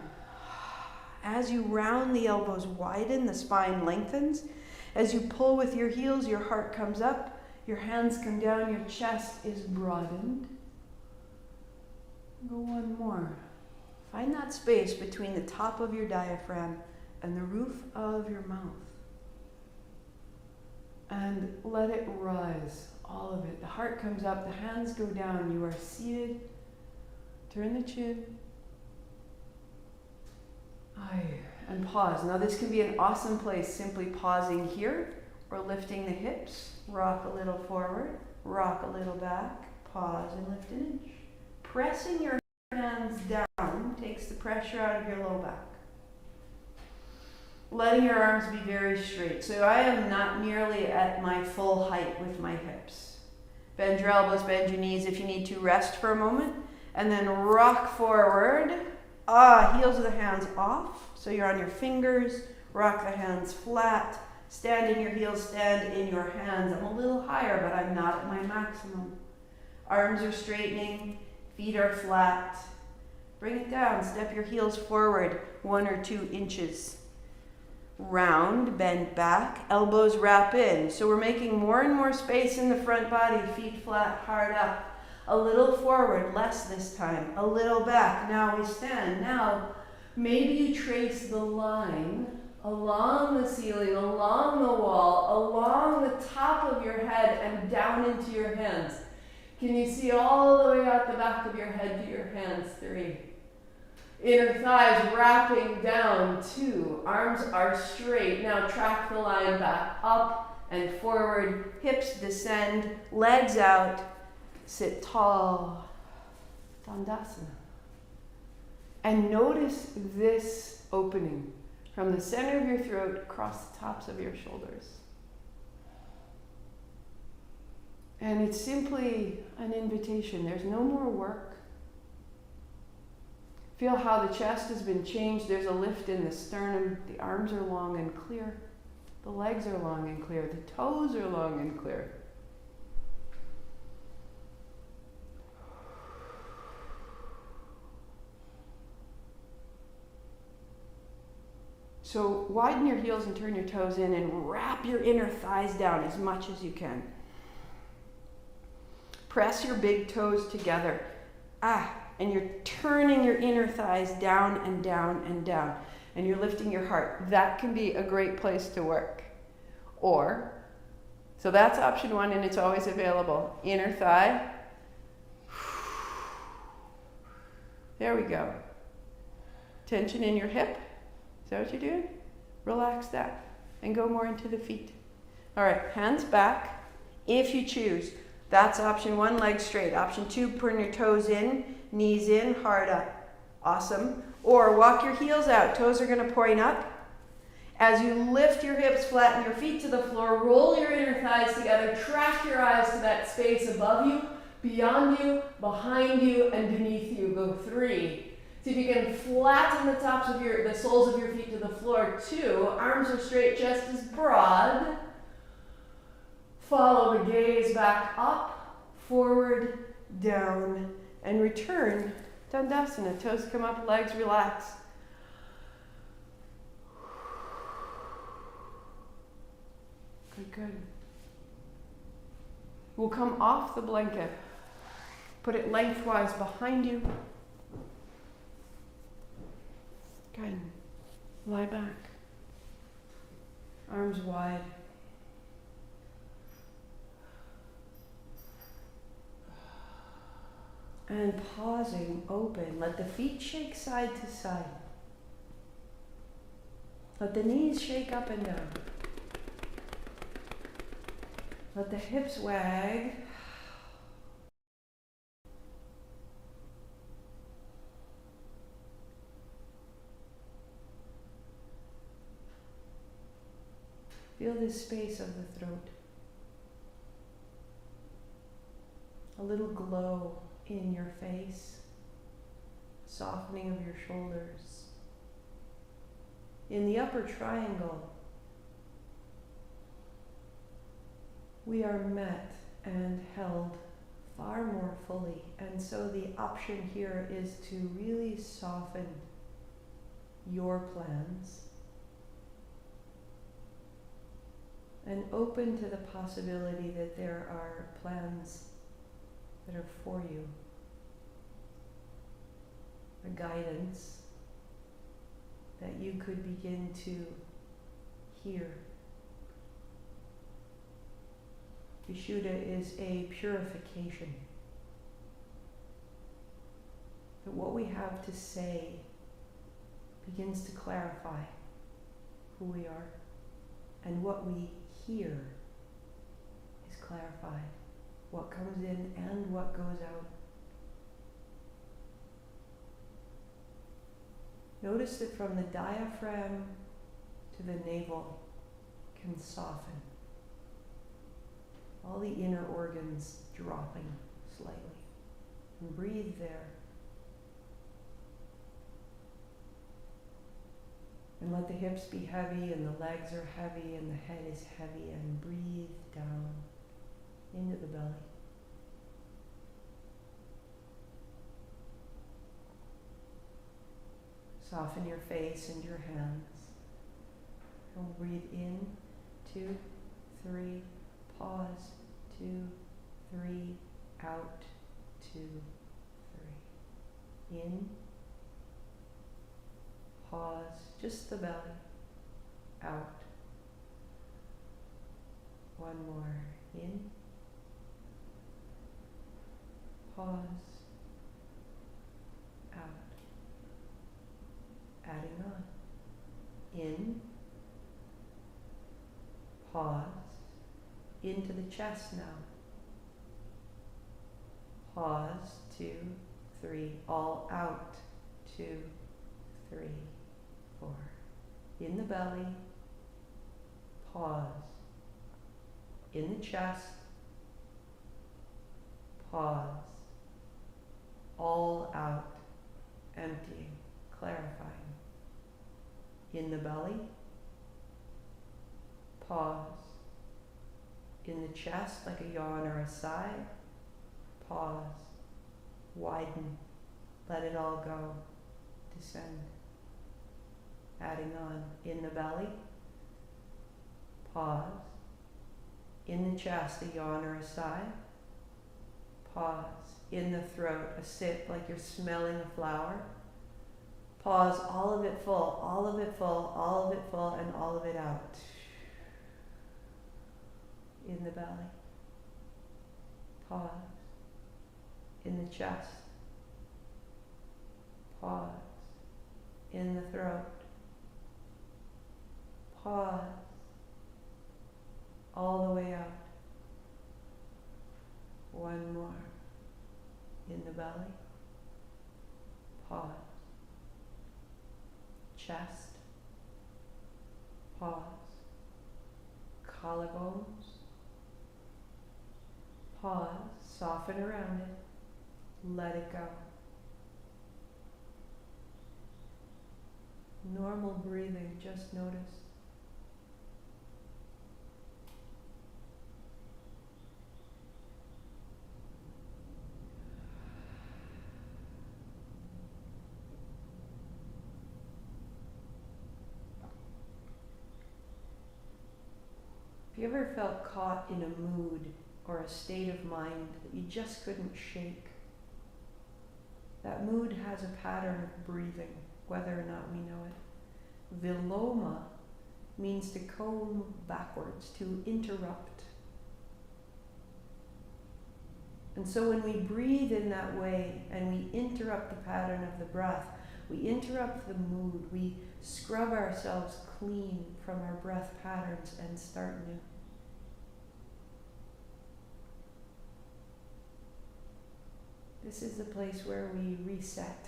As you round the elbows, widen, the spine lengthens. As you pull with your heels, your heart comes up, your hands come down, your chest is broadened. Go one more. Find that space between the top of your diaphragm and the roof of your mouth. And let it rise, all of it. The heart comes up, the hands go down, you are seated. Turn the chin. And pause. Now this can be an awesome place, simply pausing here or lifting the hips. Rock a little forward, rock a little back, pause and lift an inch. Pressing your hands down takes the pressure out of your low back. Letting your arms be very straight. So I am not nearly at my full height with my hips. Bend your elbows, bend your knees. If you need to, rest for a moment. And then rock forward. Heels of the hands off. So you're on your fingers. Rock the hands flat. Stand in your heels, stand in your hands. I'm a little higher, but I'm not at my maximum. Arms are straightening. Feet are flat. Bring it down. Step your heels forward 1 or 2 inches. Round, bend back, elbows wrap in. So we're making more and more space in the front body. Feet flat, heart up. A little forward, less this time. A little back. Now we stand. Now, maybe you trace the line along the ceiling, along the wall, along the top of your head and down into your hands. Can you see all the way out the back of your head to your hands? 3. Inner thighs wrapping down. 2. Arms are straight. Now track the line back up and forward. Hips descend, legs out. Sit tall, Dandasana. And notice this opening from the center of your throat across the tops of your shoulders. And it's simply an invitation. There's no more work. Feel how the chest has been changed. There's a lift in the sternum. The arms are long and clear. The legs are long and clear. The toes are long and clear. So widen your heels and turn your toes in and wrap your inner thighs down as much as you can. Press your big toes together. And you're turning your inner thighs down and down and down. And you're lifting your heart. That can be a great place to work. So that's option one, and it's always available. Inner thigh. There we go. Tension in your hip. Is that what you're doing? Relax that and go more into the feet. All right, hands back if you choose. That's option one, legs straight. Option two, turn your toes in, knees in, heart up. Awesome. Or walk your heels out. Toes are going to point up. As you lift your hips, flatten your feet to the floor, roll your inner thighs together, track your eyes to that space above you, beyond you, behind you, and beneath you. Go 3. See if you can flatten the tops of the soles of your feet to the floor. 2, arms are straight, chest is broad. Follow the gaze back up, forward, down, and return. Dandasana, toes come up, legs relax. Good. We'll come off the blanket. Put it lengthwise behind you. Good. Lie back. Arms wide. And pausing, open. Let the feet shake side to side. Let the knees shake up and down. Let the hips wag. Feel this space of the throat. A little glow in your face, softening of your shoulders. In the upper triangle, we are met and held far more fully. And so the option here is to really soften your plans and open to the possibility that there are plans that are for you, a guidance that you could begin to hear. Vishuddha is a purification. That what we have to say begins to clarify who we are, and what we hear is clarified. What comes in and what goes out. Notice that from the diaphragm to the navel can soften. All the inner organs dropping slightly. And breathe there. And let the hips be heavy and the legs are heavy and the head is heavy, and breathe down into the belly. Soften your face and your hands. And breathe in, 2, 3, pause, 2, 3, out, 2, 3. In, pause, just the belly, out. One more, in, pause, out. Adding on. In, pause, into the chest now. Pause, 2, 3, all out, 2, 3, 4. In the belly, pause. In the chest, pause. All out,
emptying, clarifying. In the belly, pause. In the chest, like a yawn or a sigh, pause. Widen, let it all go, descend. Adding on. In the belly, pause. In the chest, a yawn or a sigh, pause. In the throat, a sip like you're smelling a flower, pause. All of it full, all of it full, all of it full, and all of it out. In the belly, pause. In the chest, pause. In the throat, pause. All the way out. One more. In the belly, pause. Chest, pause. Collarbones, pause. Soften around it. Let it go. Normal breathing, just notice. Have you ever felt caught in a mood or a state of mind that you just couldn't shake? That mood has a pattern of breathing, whether or not we know it. Viloma means to comb backwards, to interrupt. And so when we breathe in that way and we interrupt the pattern of the breath, we interrupt the mood, we scrub ourselves clean from our breath patterns and start new. This is the place where we reset.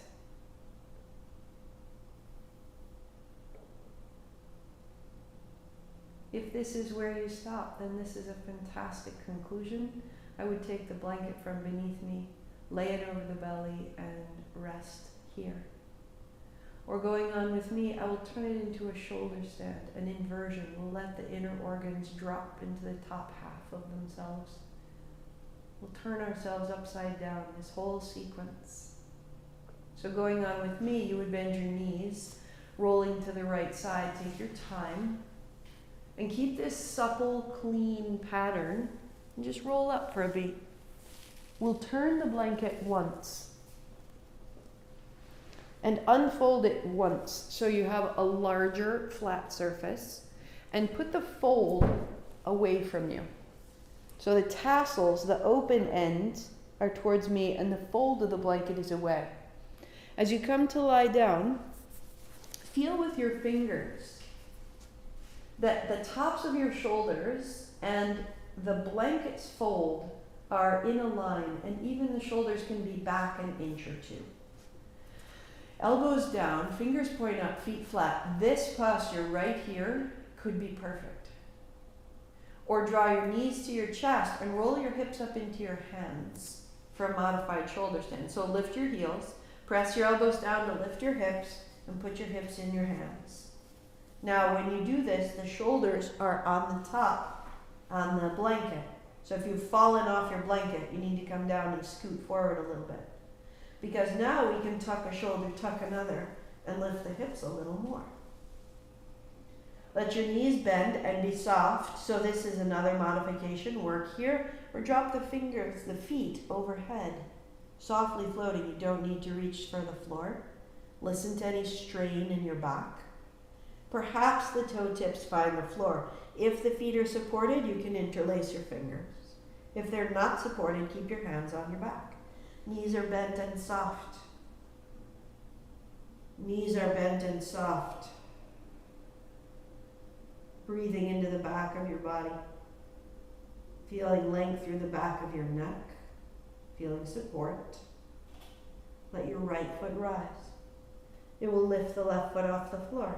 If this is where you stop, then this is a fantastic conclusion. I would take the blanket from beneath me, lay it over the belly, and rest here. Or going on with me, I will turn it into a shoulder stand, an inversion. We'll let the inner organs drop into the top half of themselves. We'll turn ourselves upside down, this whole sequence. So going on with me, you would bend your knees, rolling to the right side. Take your time. And keep this supple, clean pattern. And just roll up for a beat. We'll turn the blanket once. And unfold it once so you have a larger flat surface, and put the fold away from you. So the tassels, the open ends, are towards me and the fold of the blanket is away. As you come to lie down, feel with your fingers that the tops of your shoulders and the blanket's fold are in a line, and even the shoulders can be back an inch or two. Elbows down, fingers point up, feet flat. This posture right here could be perfect. Or draw your knees to your chest and roll your hips up into your hands for a modified shoulder stand. So lift your heels, press your elbows down to lift your hips, and put your hips in your hands. Now when you do this, the shoulders are on the top, on the blanket. So if you've fallen off your blanket, you need to come down and scoot forward a little bit. Because now we can tuck a shoulder, tuck another, and lift the hips a little more. Let your knees bend and be soft. So this is another modification. Work here, or drop the fingers, the feet overhead, softly floating. You don't need to reach for the floor. Listen to any strain in your back. Perhaps the toe tips find the floor. If the feet are supported, you can interlace your fingers. If they're not supported, keep your hands on your back. Knees are bent and soft. Knees are bent and soft. Breathing into the back of your body. Feeling length through the back of your neck. Feeling support. Let your right foot rise. It will lift the left foot off the floor.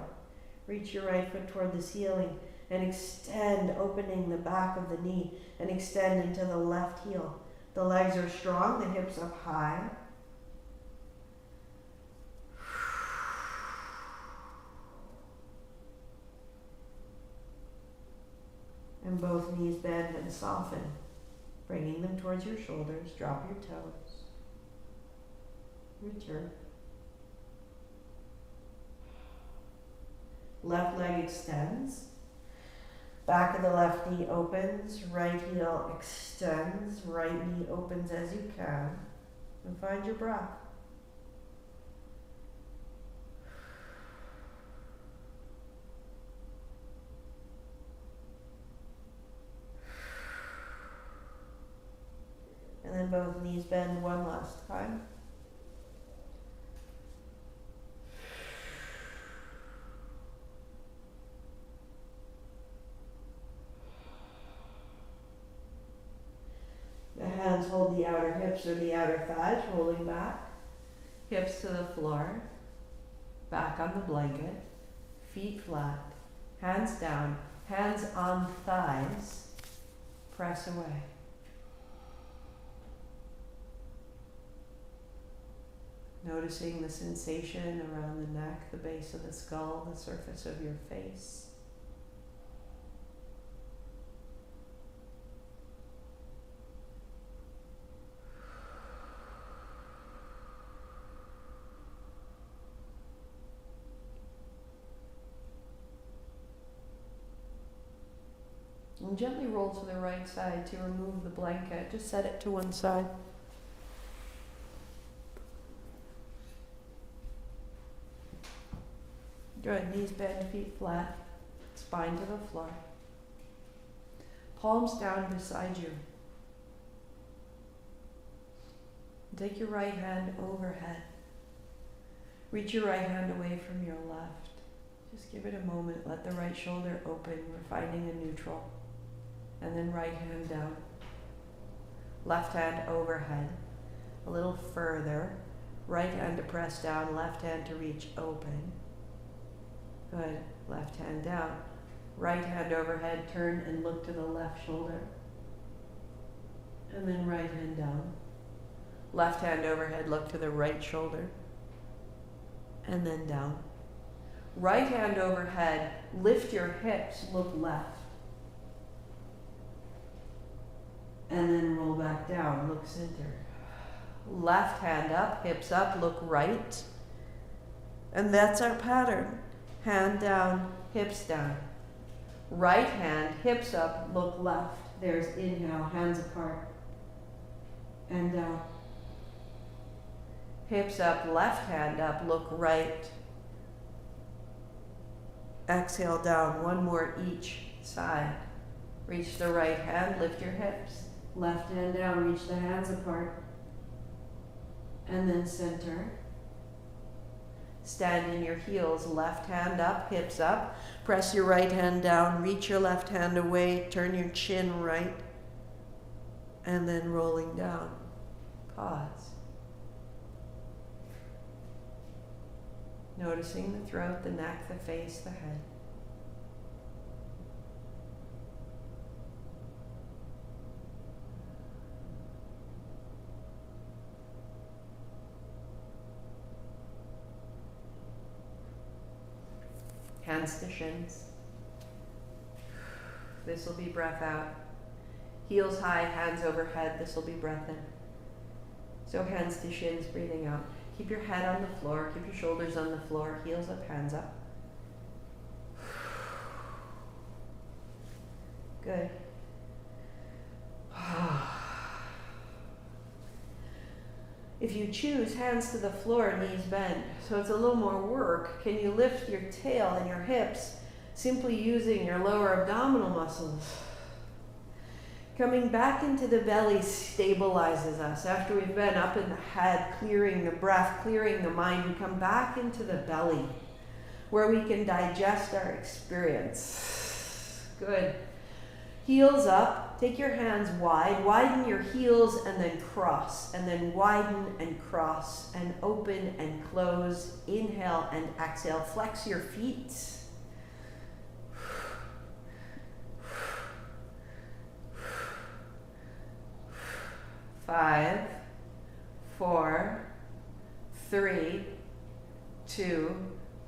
Reach your right foot toward the ceiling and extend, opening the back of the knee and extend into the left heel. The legs are strong, the hips up high. And both knees bend and soften, bringing them towards your shoulders. Drop your toes. Return. Left leg extends. Back of the left knee opens. Right heel extends. Right knee opens as you can. And find your breath. And then both knees bend one last time. The hands hold the outer hips or the outer thighs, rolling back. Hips to the floor. Back on the blanket. Feet flat. Hands down. Hands on thighs. Press away. Noticing the sensation around the neck, the base of the skull, the surface of your face. And gently roll to the right side to remove the blanket. Just set it to one side. Good. Knees bend, feet flat, spine to the floor. Palms down beside you. Take your right hand overhead. Reach your right hand away from your left. Just give it a moment. Let the right shoulder open. We're finding a neutral. And then right hand down. Left hand overhead. A little further. Right hand to press down. Left hand to reach open. Good. Left hand down. Right hand overhead. Turn and look to the left shoulder. And then right hand down. Left hand overhead. Look to the right shoulder. And then down. Right hand overhead. Lift your hips. Look left. And then roll back down. Look center. Left hand up. Hips up. Look right. And that's our pattern. Hand down, hips down. Right hand, hips up, look left. There's inhale, hands apart. And down. Hips up, left hand up, look right. Exhale down, one more each side. Reach the right hand, lift your hips. Left hand down, reach the hands apart. And then center. Stand in your heels, left hand up, hips up. Press your right hand down, reach your left hand away, turn your chin right, and then rolling down. Pause. Noticing the throat, the neck, the face, the head. Hands to shins. This will be breath out. Heels high, hands overhead. This will be breath in. So hands to shins, breathing out. Keep your head on the floor. Keep your shoulders on the floor. Heels up, hands up. Good. If you choose, hands to the floor, knees bend. So it's a little more work. Can you lift your tail and your hips simply using your lower abdominal muscles? Coming back into the belly stabilizes us. After we've been up in the head, clearing the breath, clearing the mind, we come back into the belly where we can digest our experience. Good. Heels up, take your hands wide, widen your heels and then cross, and then widen and cross, and open and close, inhale and exhale, flex your feet. 5, 4, 3, 2,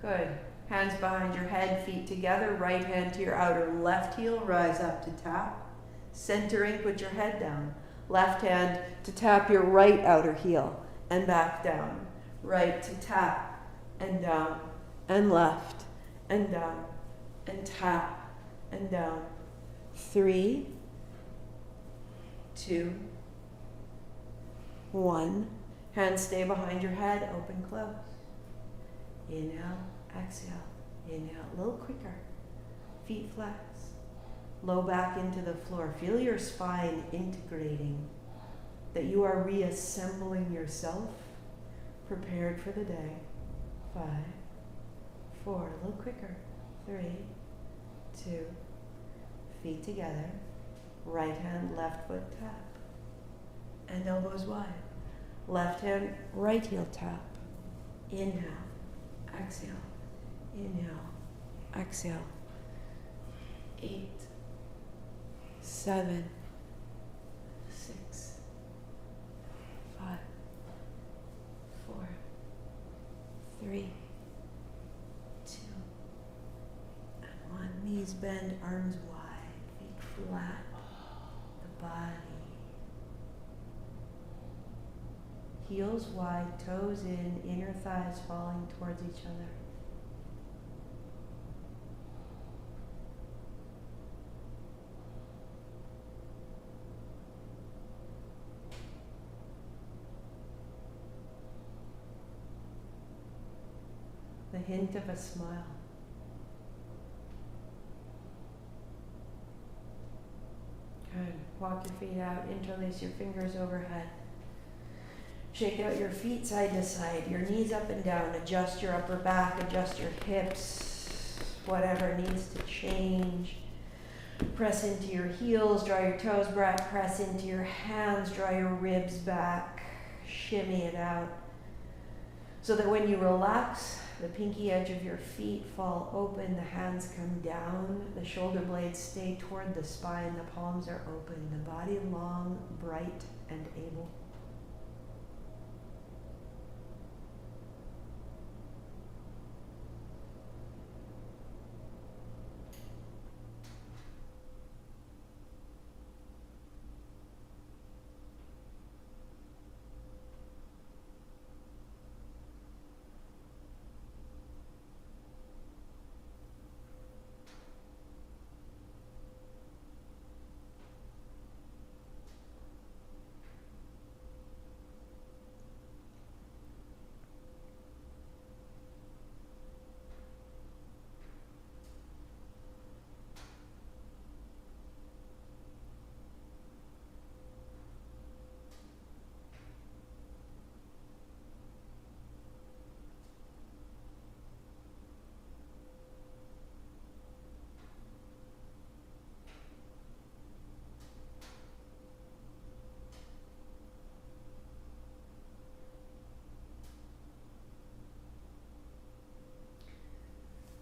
good. Hands behind your head, feet together, right hand to your outer left heel, rise up to tap. Centering, put your head down. Left hand to tap your right outer heel and back down. Right to tap and down and left and down and tap and down. 3, 2, 1. Hands stay behind your head, open, close. Inhale, exhale. Inhale, a little quicker. Feet flex. Low back into the floor. Feel your spine integrating. That you are reassembling yourself, prepared for the day. 5, 4, a little quicker. 3, 2, feet together. Right hand, left foot tap. And elbows wide. Left hand, right heel tap. Inhale, exhale. Inhale, exhale. 8, 7, 6, 5, 4, 3, 2, and 1. Knees bend, arms wide, feet flat, the body. Heels wide, toes in, inner thighs falling towards each other. The hint of a smile. Good. Walk your feet out, interlace your fingers overhead. Shake out your feet side to side, your knees up and down. Adjust your upper back, adjust your hips, whatever needs to change. Press into your heels, draw your toes back, press into your hands, draw your ribs back, shimmy it out. So that when you relax, the pinky edge of your feet fall open, the hands come down, the shoulder blades stay toward the spine, the palms are open, the body long, bright, and able.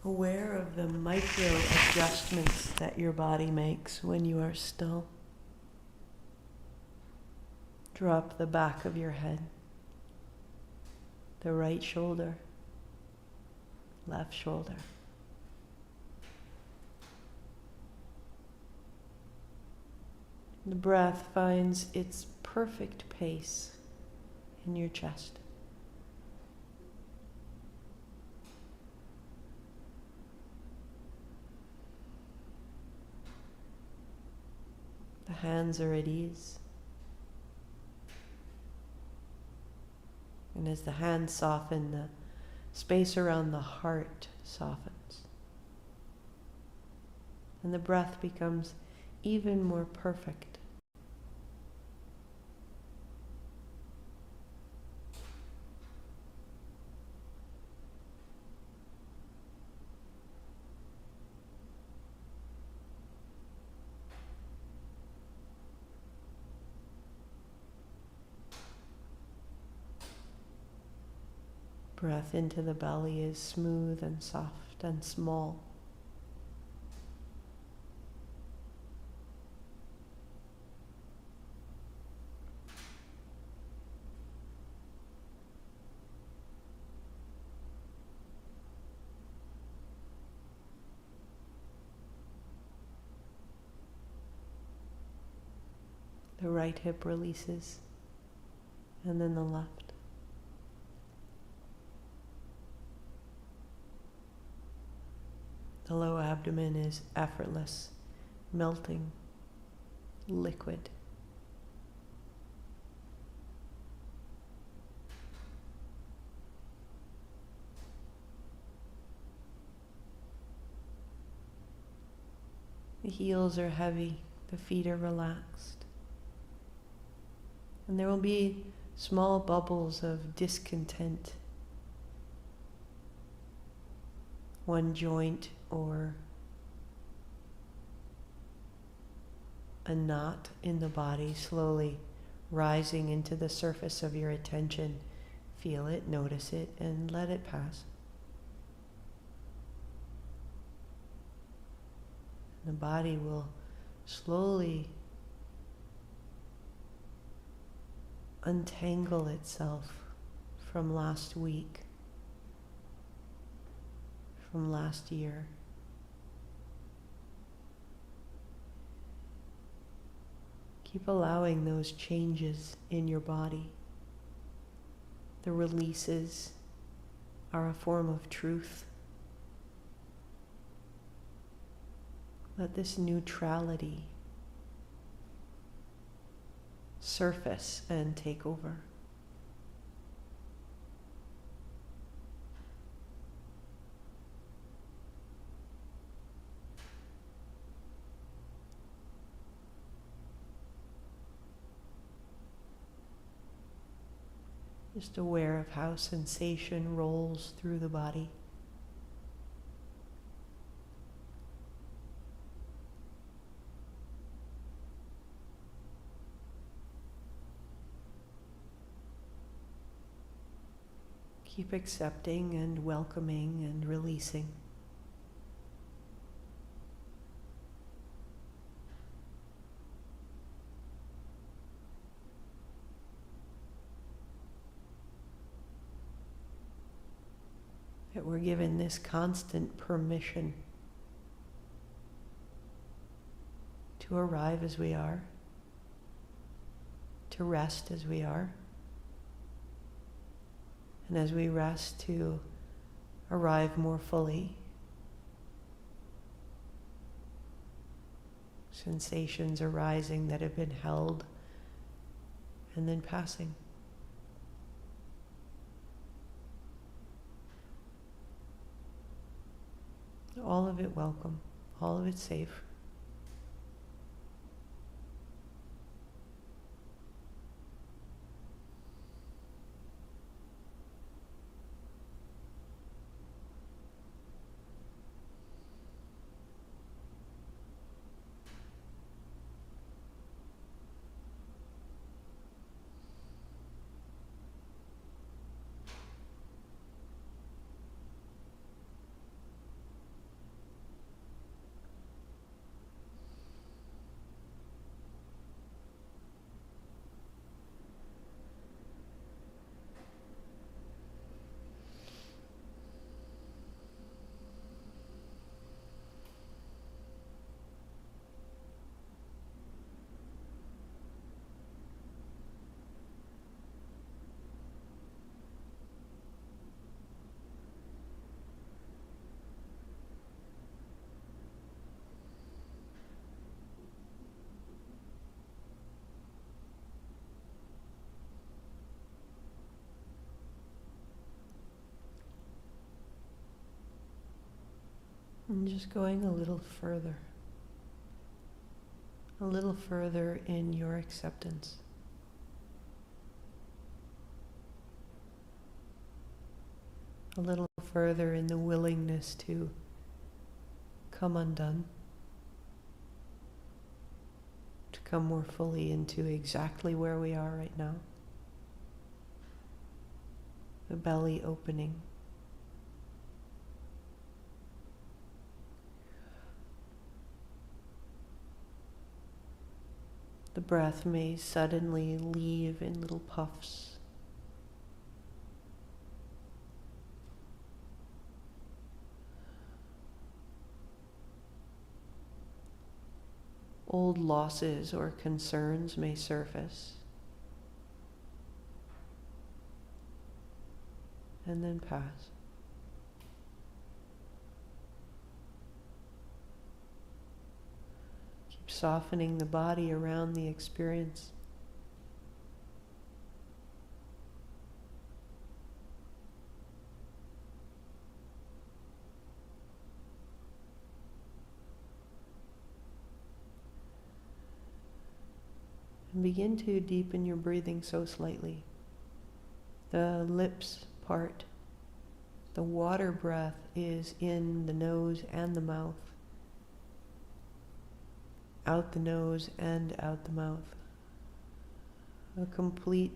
Aware of the micro adjustments that your body makes when you are still. Drop the back of your head, the right shoulder, left shoulder. The breath finds its perfect pace in your chest. The hands are at ease. And as the hands soften, the space around the heart softens. And the breath becomes even more perfect. Breath into the belly is smooth and soft and small. right hip releases, and then the left. The low abdomen is effortless, melting, liquid. The heels are heavy, the feet are relaxed. And there will be small bubbles of discontent. One joint or a knot in the body slowly rising into the surface of your attention. Feel it, notice it, and let it pass. The body will slowly untangle itself from last week, from last year. Keep allowing those changes in your body. The releases are a form of truth. Let this neutrality surface and take over. Just aware of how sensation rolls through the body. Keep accepting and welcoming and releasing. That we're given this constant permission to arrive as we are, to rest as we are, and as we rest to arrive more fully. Sensations arising that have been held and then passing. All of it welcome, all of it safe. And just going a little further in your acceptance. A little further in the willingness to come undone, to come more fully into exactly where we are right now. The belly opening. The breath may suddenly leave in little puffs. old losses or concerns may surface and then pass. Keep softening the body around the experience. And begin to deepen your breathing so slightly. The lips part. The water breath is in the nose and the mouth. Out the nose and out the mouth. A complete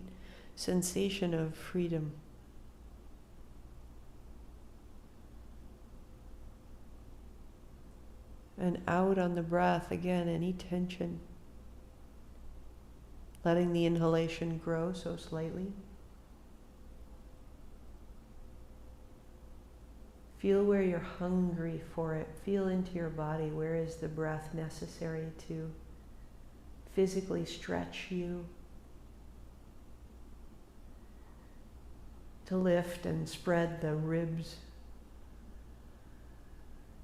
sensation of freedom. And out on the breath, again, any tension. Letting the inhalation grow so slightly. Feel where you're hungry for it. Feel into your body. Where is the breath necessary to physically stretch you, to lift and spread the ribs,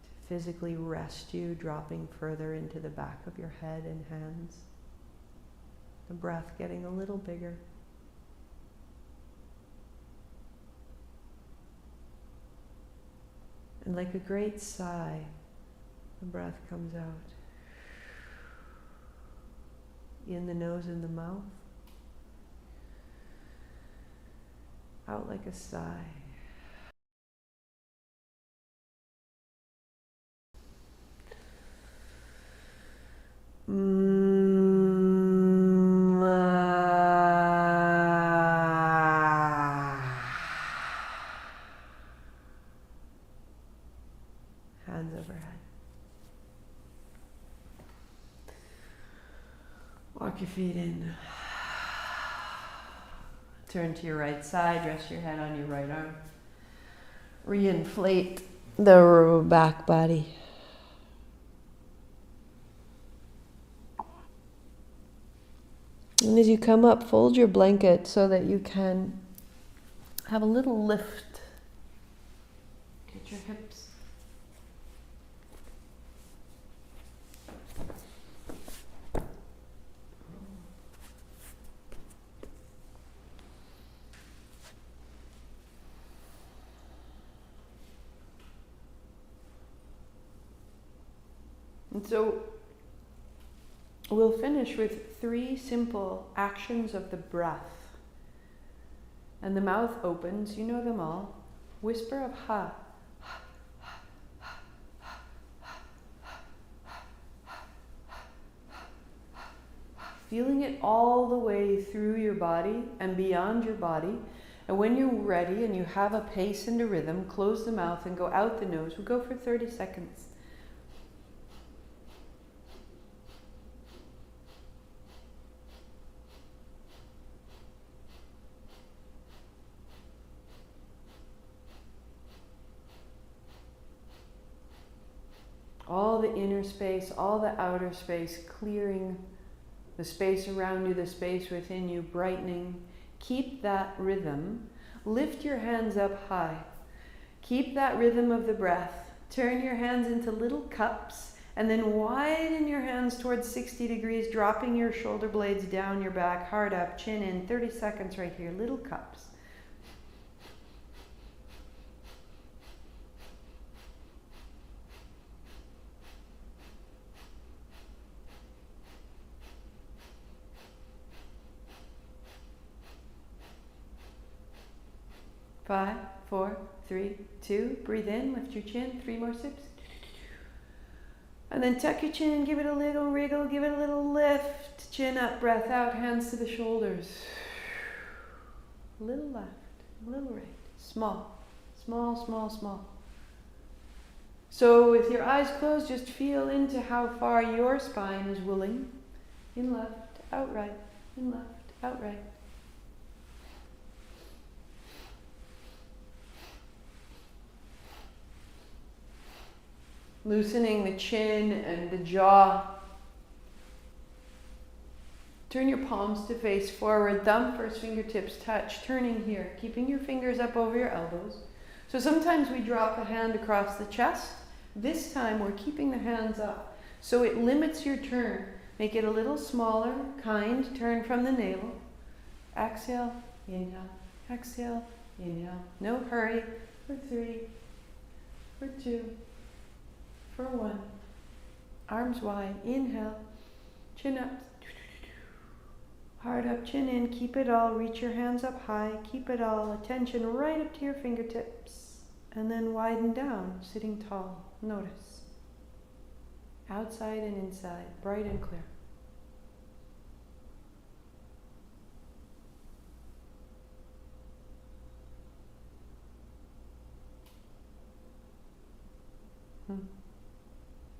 to physically rest you, dropping further into the back of your head and hands. The breath getting a little bigger. And like a great sigh, the breath comes out. In the nose and the mouth. Out like a sigh. Hands overhead. Walk your feet in. Turn to your right side, rest your head on your right arm. Reinflate the back body. And as you come up, fold your blanket so that you can have a little lift. Get your hips. And so we'll finish with 3 simple actions of the breath. And the mouth opens, you know them all. Whisper of ha. Feeling it all the way through your body and beyond your body. And when you're ready and you have a pace and a rhythm, close the mouth and go out the nose. We'll go for 30 seconds. All the inner space, all the outer space, clearing the space around you, the space within you, brightening. Keep that rhythm. Lift your hands up high. Keep that rhythm of the breath. Turn your hands into little cups and then widen your hands towards 60 degrees, dropping your shoulder blades down your back, heart up, chin in. 30 seconds right here, little cups. 5, 4, 3, 2. Breathe in, lift your chin. 3 more sips. And then tuck your chin, give it a little wriggle, give it a little lift. Chin up, breath out, hands to the shoulders. A little left, a little right. Small, small, small, small. So with your eyes closed, just feel into how far your spine is willing. In left, out right, in left, out right. Loosening the chin and the jaw.
Turn your palms to face forward, thumb first, fingertips touch, turning here, keeping your fingers up over your elbows. So sometimes we drop the hand across the chest. This time we're keeping the hands up. So it limits your turn. Make it a little smaller, kind turn from the navel. Exhale, inhale, exhale, inhale. No hurry. For 3, for 2, for 1. Arms wide, inhale, chin up. Heart up, chin in, keep it all, reach your hands up high, keep it all, attention right up to your fingertips, and then widen down, sitting tall, notice. Outside and inside, bright and clear.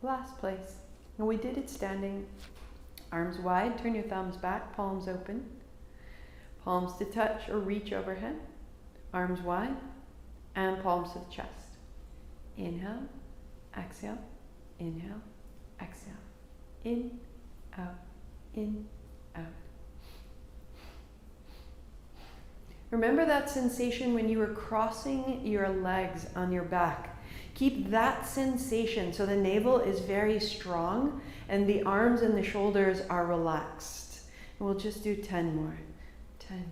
Last place, and we did it standing. Arms wide, turn your thumbs back, palms open. Palms to touch or reach overhead. Arms wide and palms to the chest. Inhale, exhale, inhale, exhale. In, out, in, out. Remember that sensation when you were crossing your legs on your back. Keep that sensation so the navel is very strong and the arms and the shoulders are relaxed. And we'll just do 10 more. 10,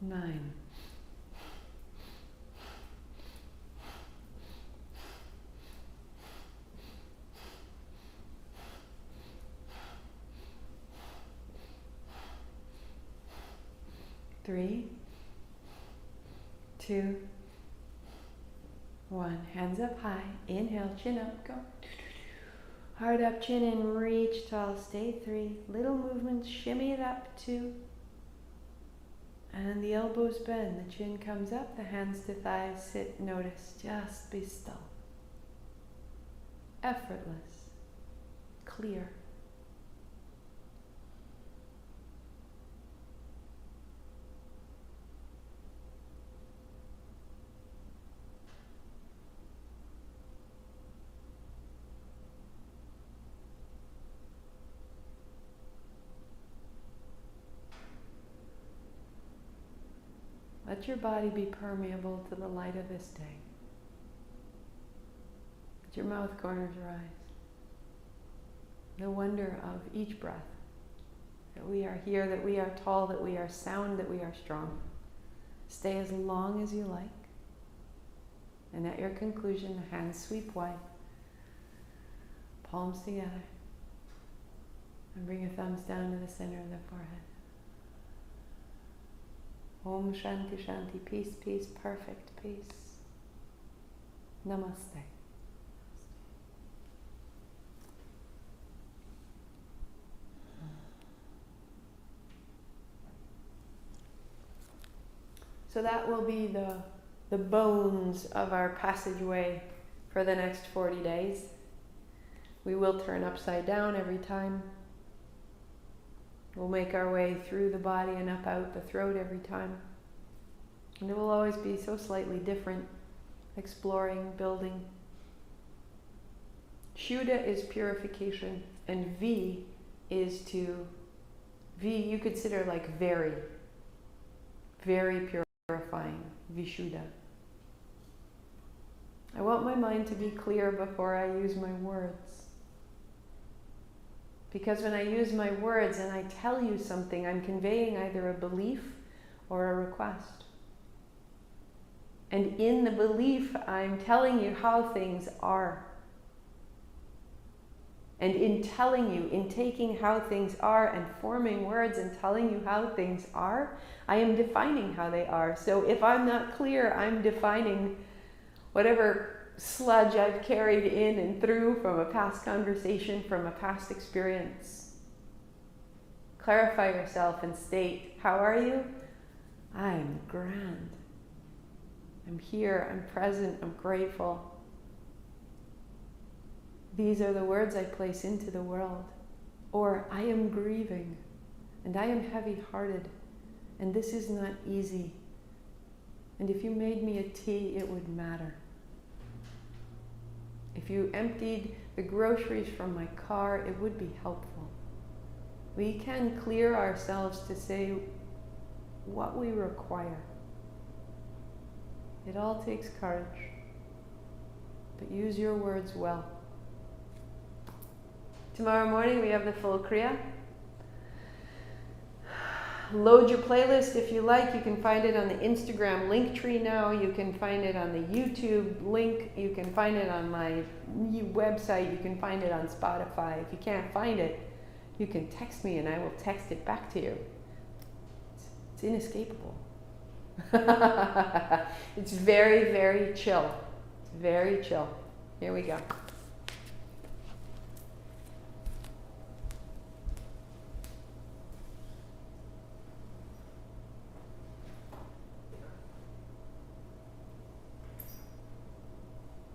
9, 3, 2, 1. Hands up high. Inhale, chin up, go. Heart up, chin in, reach tall, stay 3. Little movements, shimmy it up 2. And the elbows bend, the chin comes up, the hands to thighs, sit, notice, just be still. Effortless, clear. Let your body be permeable to the light of this day. Let your mouth corners rise. The wonder of each breath. That we are here, that we are tall, that we are sound, that we are strong. Stay as long as you like. And at your conclusion, the hands sweep wide. Palms together. And bring your thumbs down to the center of the forehead. Om Shanti Shanti, peace, peace, perfect peace. Namaste. So that will be the bones of our passageway for the next 40 days. We will turn upside down every time. We'll make our way through the body and up out the throat every time. And it will always be so slightly different, exploring, building. Shuddha is purification, and V is V you consider like very, very purifying, vishuddha. I want my mind to be clear before I use my words. Because when I use my words and I tell you something, I'm conveying either a belief or a request. And in the belief, I'm telling you how things are. And in telling you, in taking how things are and forming words and telling you how things are, I am defining how they are. So if I'm not clear, I'm defining whatever sludge I've carried in and through from a past conversation, from a past experience. Clarify yourself and state, how are you? I'm grand. I'm here, I'm present, I'm grateful. These are the words I place into the world. Or I am grieving, and I am heavy-hearted, and this is not easy. And if you made me a tea, it would matter. If you emptied the groceries from my car, it would be helpful. we can clear ourselves to say what we require. It all takes courage, but use your words well. Tomorrow morning we have the full Kriya. Load your playlist if you like. You can find it on the Instagram link tree now. You can find it on the YouTube link. You can find it on my website. You can find it on Spotify. If you can't find it, you can text me and I will text it back to you. It's inescapable. It's very, very chill. It's very chill. Here we go.